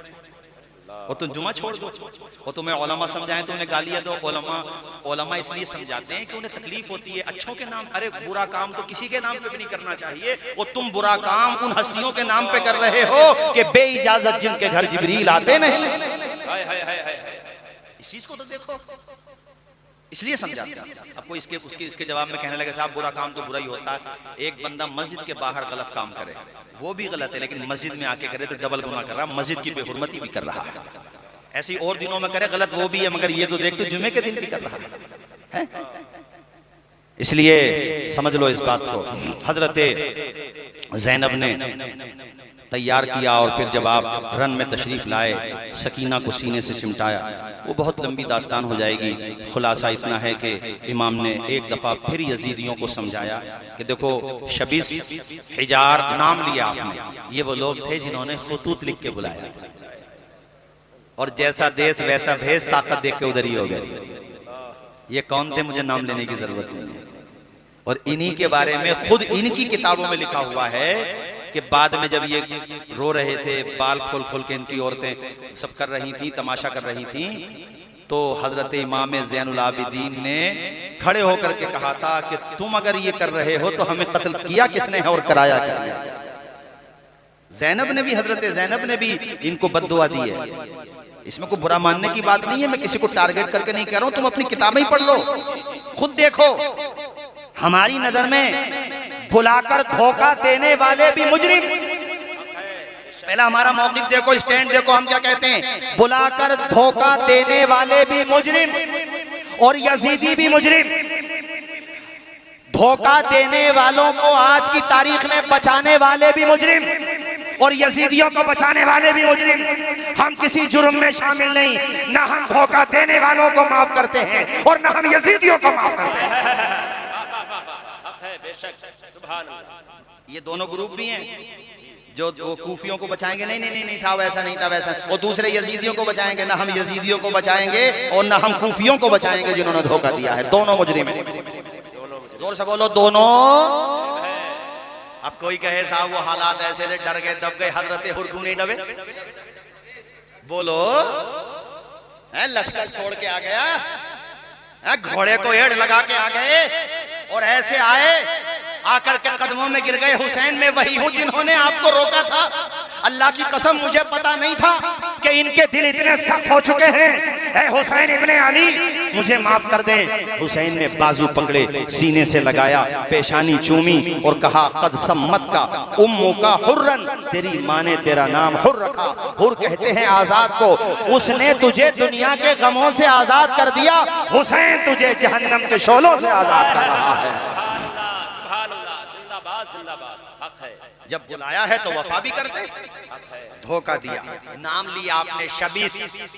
और तुम जुमा छोड़ दो। और तुम्हें उलमा समझाएं तो उन्हें गालियां दो। उलमा इसलिए समझाते हैं कि उन्हें तकलीफ होती है अच्छों के नाम। अरे बुरा काम तो किसी के नाम पे भी नहीं करना चाहिए, और तुम बुरा काम उन हस्तियों के नाम पे कर रहे हो कि बेइजाजत जिनके घर जिब्रील आते नहीं। इस चीज को तो देखो, इसलिए समझाते हैं। अब कोई इसके जवाब में कहने लगे साहब बुरा काम तो बुरा ही होता है। एक बंदा मस्जिद के बाहर गलत काम करे वो भी गलत है, लेकिन मस्जिद में आके करे तो डबल गुनाह कर रहा, मस्जिद की बेहुरमती भी कर रहा है। ऐसी और दिनों में करे गलत वो भी है, मगर ये तो देख तो जुमे के दिन भी कर रहा है। इसलिए समझ लो इस बात को। हजरत ज़ैनब ने तैयार किया, और फिर जब आप रन में तशरीफ लाए, सकीना को सीने से चिमटाया। वो बहुत लंबी दास्तान हो जाएगी, खुलासा इतना है कि इमाम ने एक दफ़ा फिर यजीदियों को समझाया कि देखो शबीस हिजार नाम लिया आपने, ये वो लोग थे जिन्होंने खुतूत लिख के बुलाया था, और जैसा देश वैसा भेष, ताकत देख के उधर ही हो गए। ये कौन थे मुझे नाम लेने की जरूरत नहीं है। और इन्हीं के बारे में खुद इनकी किताबों में लिखा हुआ है कि बाद में जब ये रो रहे थे, बाल खोल खोल के इनकी औरतें सब कर रही थी, तमाशा कर रही थी, तो हजरत इमाम ज़ैनुल आबिदीन ने खड़े होकर के कहा था कि तुम अगर ये कर रहे हो तो हमें कत्ल किया किसने है और कराया किसने। ज़ैनब ने भी, हजरत ज़ैनब ने भी इनको बद्दुआ दी है। इसमें कोई बुरा मानने की बात नहीं है, मैं किसी को टारगेट करके नहीं कह रहा हूं। तुम अपनी किताबें ही पढ़ लो, खुद देखो। हमारी नजर में बुलाकर धोखा देने वाले भी मुजरिम। पहला हमारा मौक़िफ़ देखो, स्टैंड देखो, हम क्या कहते हैं, बुलाकर धोखा देने वाले भी मुजरिम और यजीदी भी मुजरिम। धोखा देने वालों को आज की तारीख में बचाने वाले भी मुजरिम और यजीदियों को बचाने वाले भी मुजरिम। हम किसी जुर्म में शामिल नहीं, ना हम धोखा देने वालों को माफ करते हैं और ना हम यजीदियों को माफ करते हैं। ये दोनों ग्रुप भी हैं जो कूफियों को बचाएंगे, नहीं नहीं नहीं साहब ऐसा नहीं था वैसा, और दूसरे यजीदियों को बचाएंगे, ना हम यजीदियों को बचाएंगे और ना हम कूफियों को बचाएंगे जिन्होंने धोखा दिया है। दोनों मुजरिम हैं। जोर से बोलो, दोनों। अब कोई कहे साहब वो हालात ऐसे थे, डर गए, दब गए, हजरत हुर क्यों नहीं दबे? बोलो, लश्कर छोड़ के आ गया, घोड़े को एड़ लगा के आ गए और ऐसे आए, आकर के कदमों में गिर गए। हुसैन में वही हूं जिन्होंने आपको रोका था। अल्लाह की कसम मुझे पता नहीं था कि इनके दिल इतने सख्त हो चुके हैं। ऐ हुसैन इब्ने अली, मुझे माफ कर दें। हुसैन ने बाजू पकड़े, सीने से लगाया, पेशानी चूमी और कहा, कद सम्मत का उम्मू का हुर्रन, तेरी माँ ने तेरा नाम हुर रखा। हुर कहते हैं आजाद को। उसने तुझे दुनिया के गमों से आजाद कर दिया, हुसैन तुझे जहन्नम के शोलों से आजाद कर रहा है। हक है, जब बुलाया है तो वफा भी करते, धोखा दिया। नाम लिया आपने शबीस,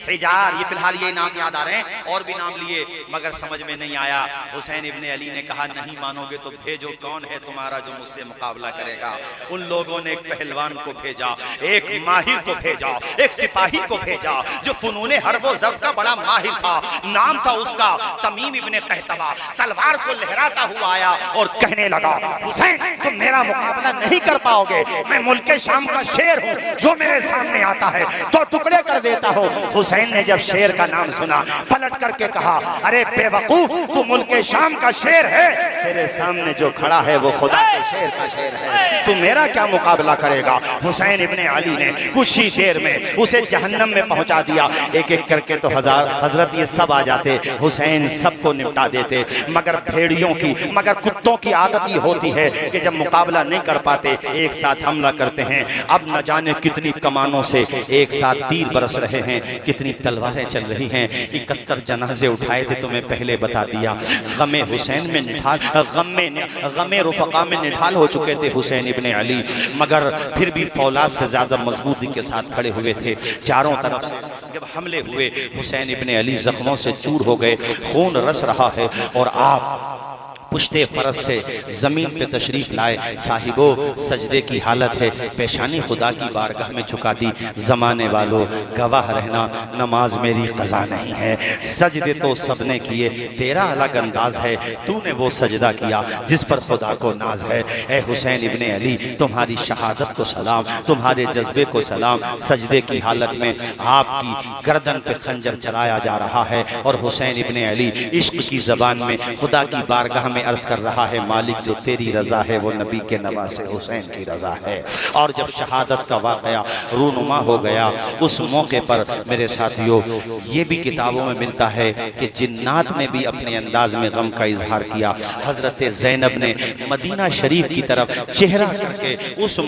हिजार, ये फिलहाल ये नाम याद आ रहे हैं, और भी नाम लिए मगर समझ में नहीं आया। हुसैन इब्ने अली ने कहा नहीं मानोगे तो भेजो, कौन है तुम्हारा जो मुझसे मुकाबला करेगा। उन लोगों ने एक पहलवान को भेजा, एक माहिर को भेजा, एक सिपाही को भेजा जो फुनूने हर्ब व ज़ब्त का बड़ा माहिर था। नाम था उसका तमीम इब्ने कहतबा। तलवार को लहराता हुआ आया और कहने लगा, हुसैन तुम मेरा मुकाबला नहीं कर पाओगे, मैं मुल्के शाम का शेर हूँ, जो मेरे सामने आता है तो टुकड़े कर देता हूँ। हुसैन ने जब शेर का नाम सुना पलट करके कहा, अरे बेवकूफ, तू मुल्के शाम का शेर है, तेरे सामने जो खड़ा है वो खुदा के शेर का शेर है, तू मेरा क्या मुकाबला करेगा। हुसैन इब्ने अली ने कुछ ही देर में उसे जहन्नम में पहुंचा दिया। एक एक करके तो हजरत ये सब आ जाते, हुसैन सबको निपटा देते, मगर भेड़ियों की, मगर कुत्तों की आदत ये होती है कि जब मुकाबला नहीं कर पाते एक साथ हमला करते हैं। अब न जाने कितनी कमानों से एक साथ तीर बरस रहे हैं, कितनी तलवारें चल रही हैं। 71 जनाजे उठाए थे, तुम्हें पहले बता दिया। गमे हुसैन में निढाल, गमे रुफका में निढाल हो चुके थे हुसैन इब्ने अली, मगर फिर भी फौलाद से ज्यादा मजबूती के साथ खड़े हुए थे। चारों तरफ से जब हमले हुए हुसैन इब्ने अली जख्मों से चूर हो गए, खून रस रहा है, और आप पुश्ते फरस से जमीन पे तशरीफ लाए। साहिबो सजदे की हालत है, पेशानी खुदा की बारगाह में झुका दी। जमाने वालों गवाह रहना, नमाज मेरी कज़ा नहीं है, सजदे तो सबने किए, तेरा अलग अंदाज है, तूने वो सजदा किया जिस पर खुदा को नाज है। ए हुसैन इब्ने अली, तुम्हारी शहादत को सलाम, तुम्हारे जज्बे को सलाम। सजदे की हालत में आपकी गर्दन पे खंजर चलाया जा रहा है, और हुसैन इब्ने अली इश्क की जबान में खुदा की बारगाह में अर्ज कर रहा है, मालिक जो तेरी रजा है वो नबी के नवासे हुसैन की रजा है। और जब शहादत का वाकया रूनुमा हो गया, उस मौके पर मेरे साथियों ये भी किताबों में मिलता है कि जिन्नात ने भी अपने अंदाज में गम का इजहार किया। हजरत ज़ैनब ने मदीना शरीफ की तरफ चेहरा करके उस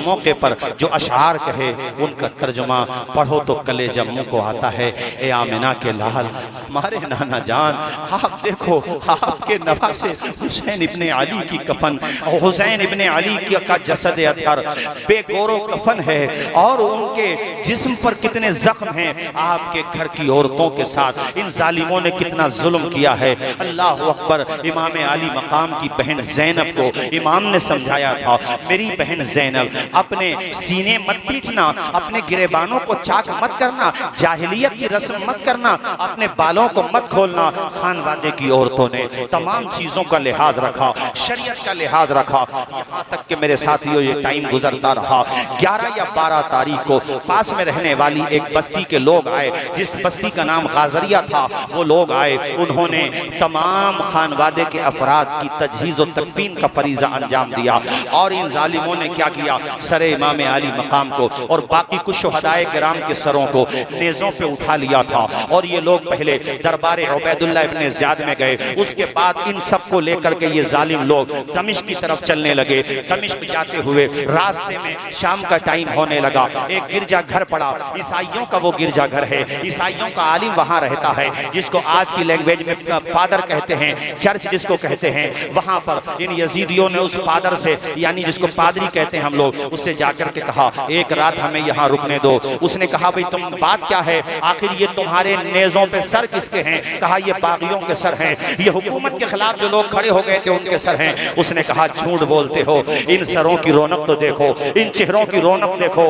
मौके पर जो अशआर कहे उनका तर्जुमा पढ़ो तो कलेजा मुंह को आता है। ए आमिना के लाल, हमारे नाना जान, आप देखो आपके नवासे हुसैन इब्ने अली की कफन, हुसैन इब्ने अली का जसद अतहर बेगोरो कफन है, और उनके जिस्म पर कितने जख्म हैं। आपके घर की औरतों के साथ इन जालिमों ने कितना जुल्म किया है। अल्लाह अकबर। इमाम अली मकाम की बहन ज़ैनब को इमाम ने समझाया था, मेरी बहन ज़ैनब, अपने सीने मत पीटना, अपने गिरेबानों को चाक मत करना, जाहिलियत की रस्म मत करना, अपने बालों को मत खोलना। खानवादे की औरतों ने तमाम चीजों का लिहाज रखा, शरीयत का लिहाज रखा, यहाँ तक कि मेरे साथियों ये टाइम गुजरता रहा। 11 या 12 तारीख को पास में रहने वाली एक बस्ती के लोग आए, जिस बस्ती का नाम गाजरिया था। वो लोग आए, उन्होंने तमाम खानवादे के अफराद की तजहीज़ और तकफीन का फरीजा अंजाम दिया, और इन जालिमों ने क्या किया, सरे इमाम अली मकाम को और बाकी कुछ शुहदाए किराम के सरों को नेज़ों पे उठा लिया था। और ये लोग पहले दरबार उबैदुल्लाह इब्ने ज़ियाद में गए, उसके बाद इन सबको लेकर के ये जालिम लोग दमिश्क की तरफ चलने लगे। दमिश्क जाते हुए रास्ते में शाम का टाइम होने लगा, एक गिरजा घर पड़ा, ईसाइयों का वो गिरजा घर है, ईसाइयों का आलिम वहाँ रहता है, जिसको आज की लैंग्वेज में फादर कहते हैं, चर्च जिसको कहते हैं। वहाँ पर इन यजीदियों ने उस फादर से, यानी जिसको पादरी कहते हैं हम लोग, उससे जाकर के कहा एक रात हमें यहाँ रुकने दो। उसने कहा भाई तुम बात क्या है, आखिर ये तुम्हारे नेज़ों पे सर किसके हैं? कहा ये बागियों के सर हैं, ये हुकूमत के खिलाफ जो लोग खड़े हो गए थे उनके सर हैं। उसने कहा झूठ बोलते हो, इन सरों की रौनक तो देखो, इन चेहरों की रौनक देखो,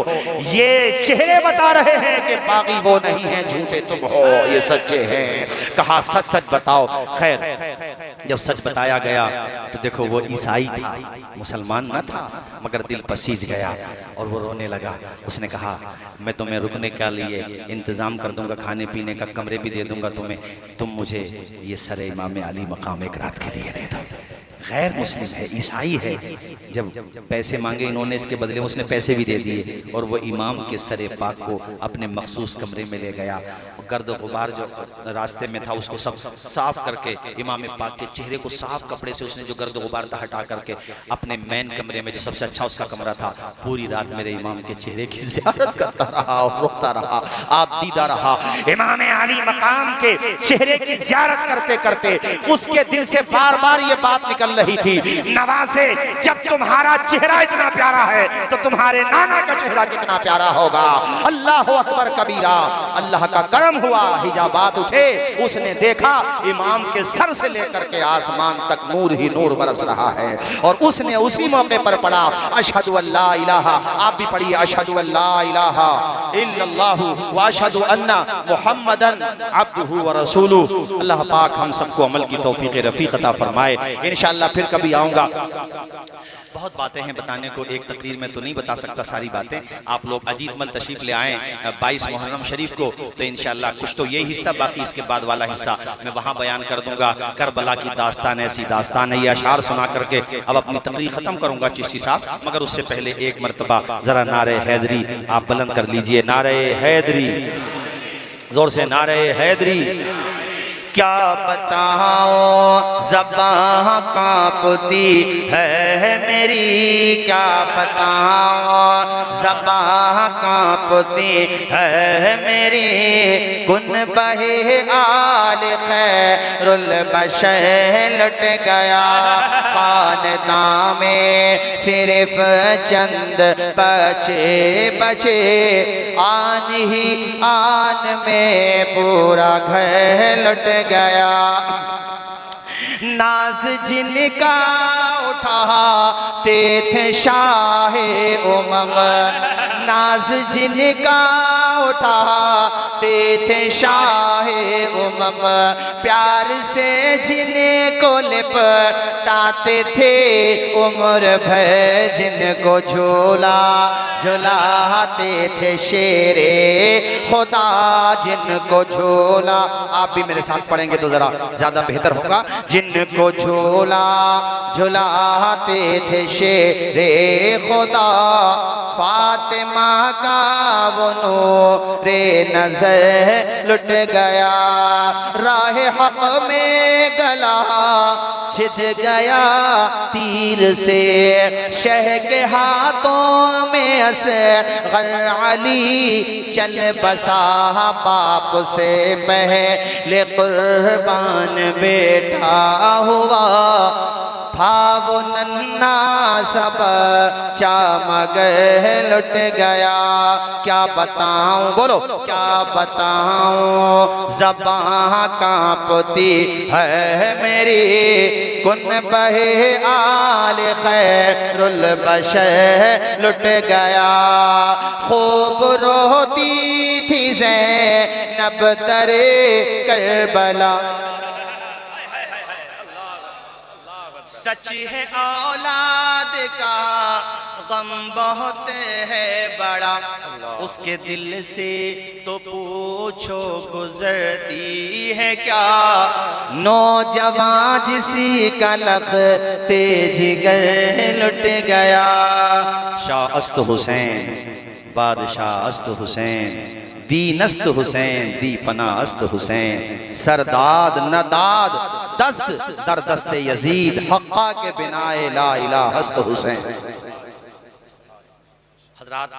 ये चेहरे बता रहे हैं कि बागी वो नहीं है, झूठे तुम हो, ये सच्चे हैं। कहा सच सच बताओ। खैर जब सच बताया गया तो देखो वो ईसाई था, मुसलमान न था, मगर दिल पसीज गया और वो रोने लगा। उसने कहा मैं तुम्हें रुकने के लिए इंतजाम कर दूंगा, खाने पीने का कमरे भी दे दूंगा तुम्हें, तुम मुझे ये सरे इमाम अली मकाम एक रात के लिए दे दो। गैर मुस्लिम है, ईसाई है। जब पैसे मांगे इन्होंने, इसके बदले उसने पैसे भी दे दिए, और वो इमाम के सरे पाक को अपने मखसूस कमरे में ले गया। गर्द गुबार जो रास्ते में था उसको सब साफ करके, इमाम पाक के चेहरे को साफ कपड़े से उसने जो गर्द गुबार था हटा करके अपने मेन कमरे में, जो सबसे अच्छा उसका कमरा था, पूरी रात मेरे इमाम के चेहरे की ज़ियारत करता रहा और रोता रहा, आप दीदा रहा। इमाम अली मकाम के चेहरे की ज़ियारत करते करते उसके दिल से बार बार ये बात निकल रही थी, नवासे जब तुम्हारा चेहरा इतना प्यारा है तो तुम्हारे नाना का चेहरा कितना प्यारा होगा। अल्लाह अकबर कबीरा। अल्लाह का करम हुआ, हिजाबात उठे, उसने देखा इमाम के सर से लेकर के आसमान तक नूर ही नूर बरस रहा है। और उसने उसी मौके पर पढ़ा अशहदु अल्ला इलाहा, आप भी पढ़िए अशहदु अल्ला इलाहा इल्लल्लाहु व अशहदु अन्ना मुहम्मदन अब्दुहु व रसूलुहु। अल्लाह पाक हम सबको अमल की तौफीक रफीक अता फरमाए। इंशाअल्लाह फिर कभी आऊँगा। बहुत बातें हैं बताने को, एक तकरीर में तो नहीं बता सकता सारी बातें। आप लोग अजीत मल तशरीफ ले आए 22 मुहर्रम शरीफ को, तो इंशाअल्लाह कुछ तो ये हिस्सा, बाकी इसके बाद वाला हिस्सा मैं वहाँ बयान कर दूंगा। करबला की दास्तान ऐसी दास्तान है, ये अशार सुना करके अब अपनी तकरीर ख़त्म करूंगा चिश्ती साहब, मगर उससे पहले एक मरतबा ज़रा नारे हैदरी आप बुलंद कर लीजिए। नारे हैदरी, जोर से नारे हैदरी। क्या बताओ ज़बां कांपती है मेरी, क्या बताओ ज़बां कांपती है मेरी, कुन बहे आल खैरुल बशर लुट गया, खानदां में सिर्फ चंद बचे बचे, आन ही आन में पूरा घर लुट गया। नाज जिनका उठाते थे शाहे उमम, नाज जिनका उठाते थे शाहे उमम, प्यार से जिनको लिपटाते थे उम्र भर, जिनको झूला झुलाते थे शेरे खुदा, जिनको झूला, आप भी मेरे साथ पढ़ेंगे तो जरा ज्यादा बेहतर होगा। जिनको झूला झुलाते थे शेरे खुदा, फातिमा का वो नूरे नजर लुट गया, राह हक में गला छिद गया तीर से, शह के हाथों में असग़र अली चल बसा, बाप से पहले कुर्बान बेटा हुआ, था वो नन्ना सब चा मगर लुट गया। क्या बताऊं, बोलो क्या बताऊं ज़बां कांपती है मेरी, कुन बहे आल खैरुल बशर लुट गया, खूब रोती थी ज़ैनब दरे करबला, सच है औलाद का गम बहुत है बड़ा, उसके दिल से तो पूछो गुजरती है क्या, नौजवान जिसी का लखते जिगर लुट गया। शाह अस्त हुसैन, बादशाह अस्त हुसैन, दीनस्त हुसैन, दी पना अस्त हुसैन, सरदाद नदाद दस्त दर दस्ते यजीद, हक्का के बिनाए ला इलाहा हस्त हुसैन। हजरात,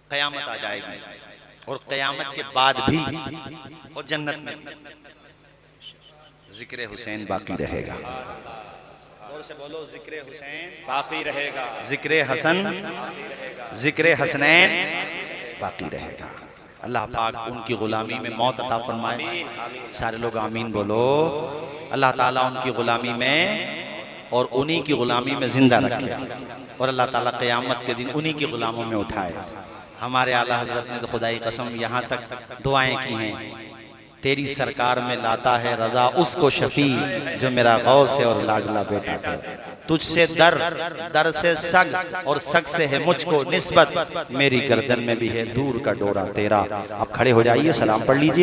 क़यामत आ जाएगी और क़यामत के बाद भी और जन्नत में जिक्र हुसैन बाकी रहेगा। और से बोलो जिक्र हुसैन बाकी रहेगा, जिक्र हसन, जिक्र हसनैन बाकी रहेगा। अल्लाह पाक उनकी गुलामी में मौत अता फरमाए। सारे लोग आमीन बोलो। अल्लाह ताला उनकी गुलामी में और उन्हीं की गुलामी में जिंदा रखे और अल्लाह ताला क़यामत के दिन उन्हीं की गुलामों में उठाए। हमारे आला हजरत ने तो खुदाई कसम यहाँ तक दुआएं की हैं, तेरी सरकार में लाता है रजा उसको शफी, जो मेरा गौस है और लाडला बेटा तेरा, तुझसे दर, दर से सग और सग से है मुझको निस्बत, मेरी गर्दन में भी है दूर का डोरा तेरा। आप खड़े हो जाइए, सलाम पढ़ लीजिए।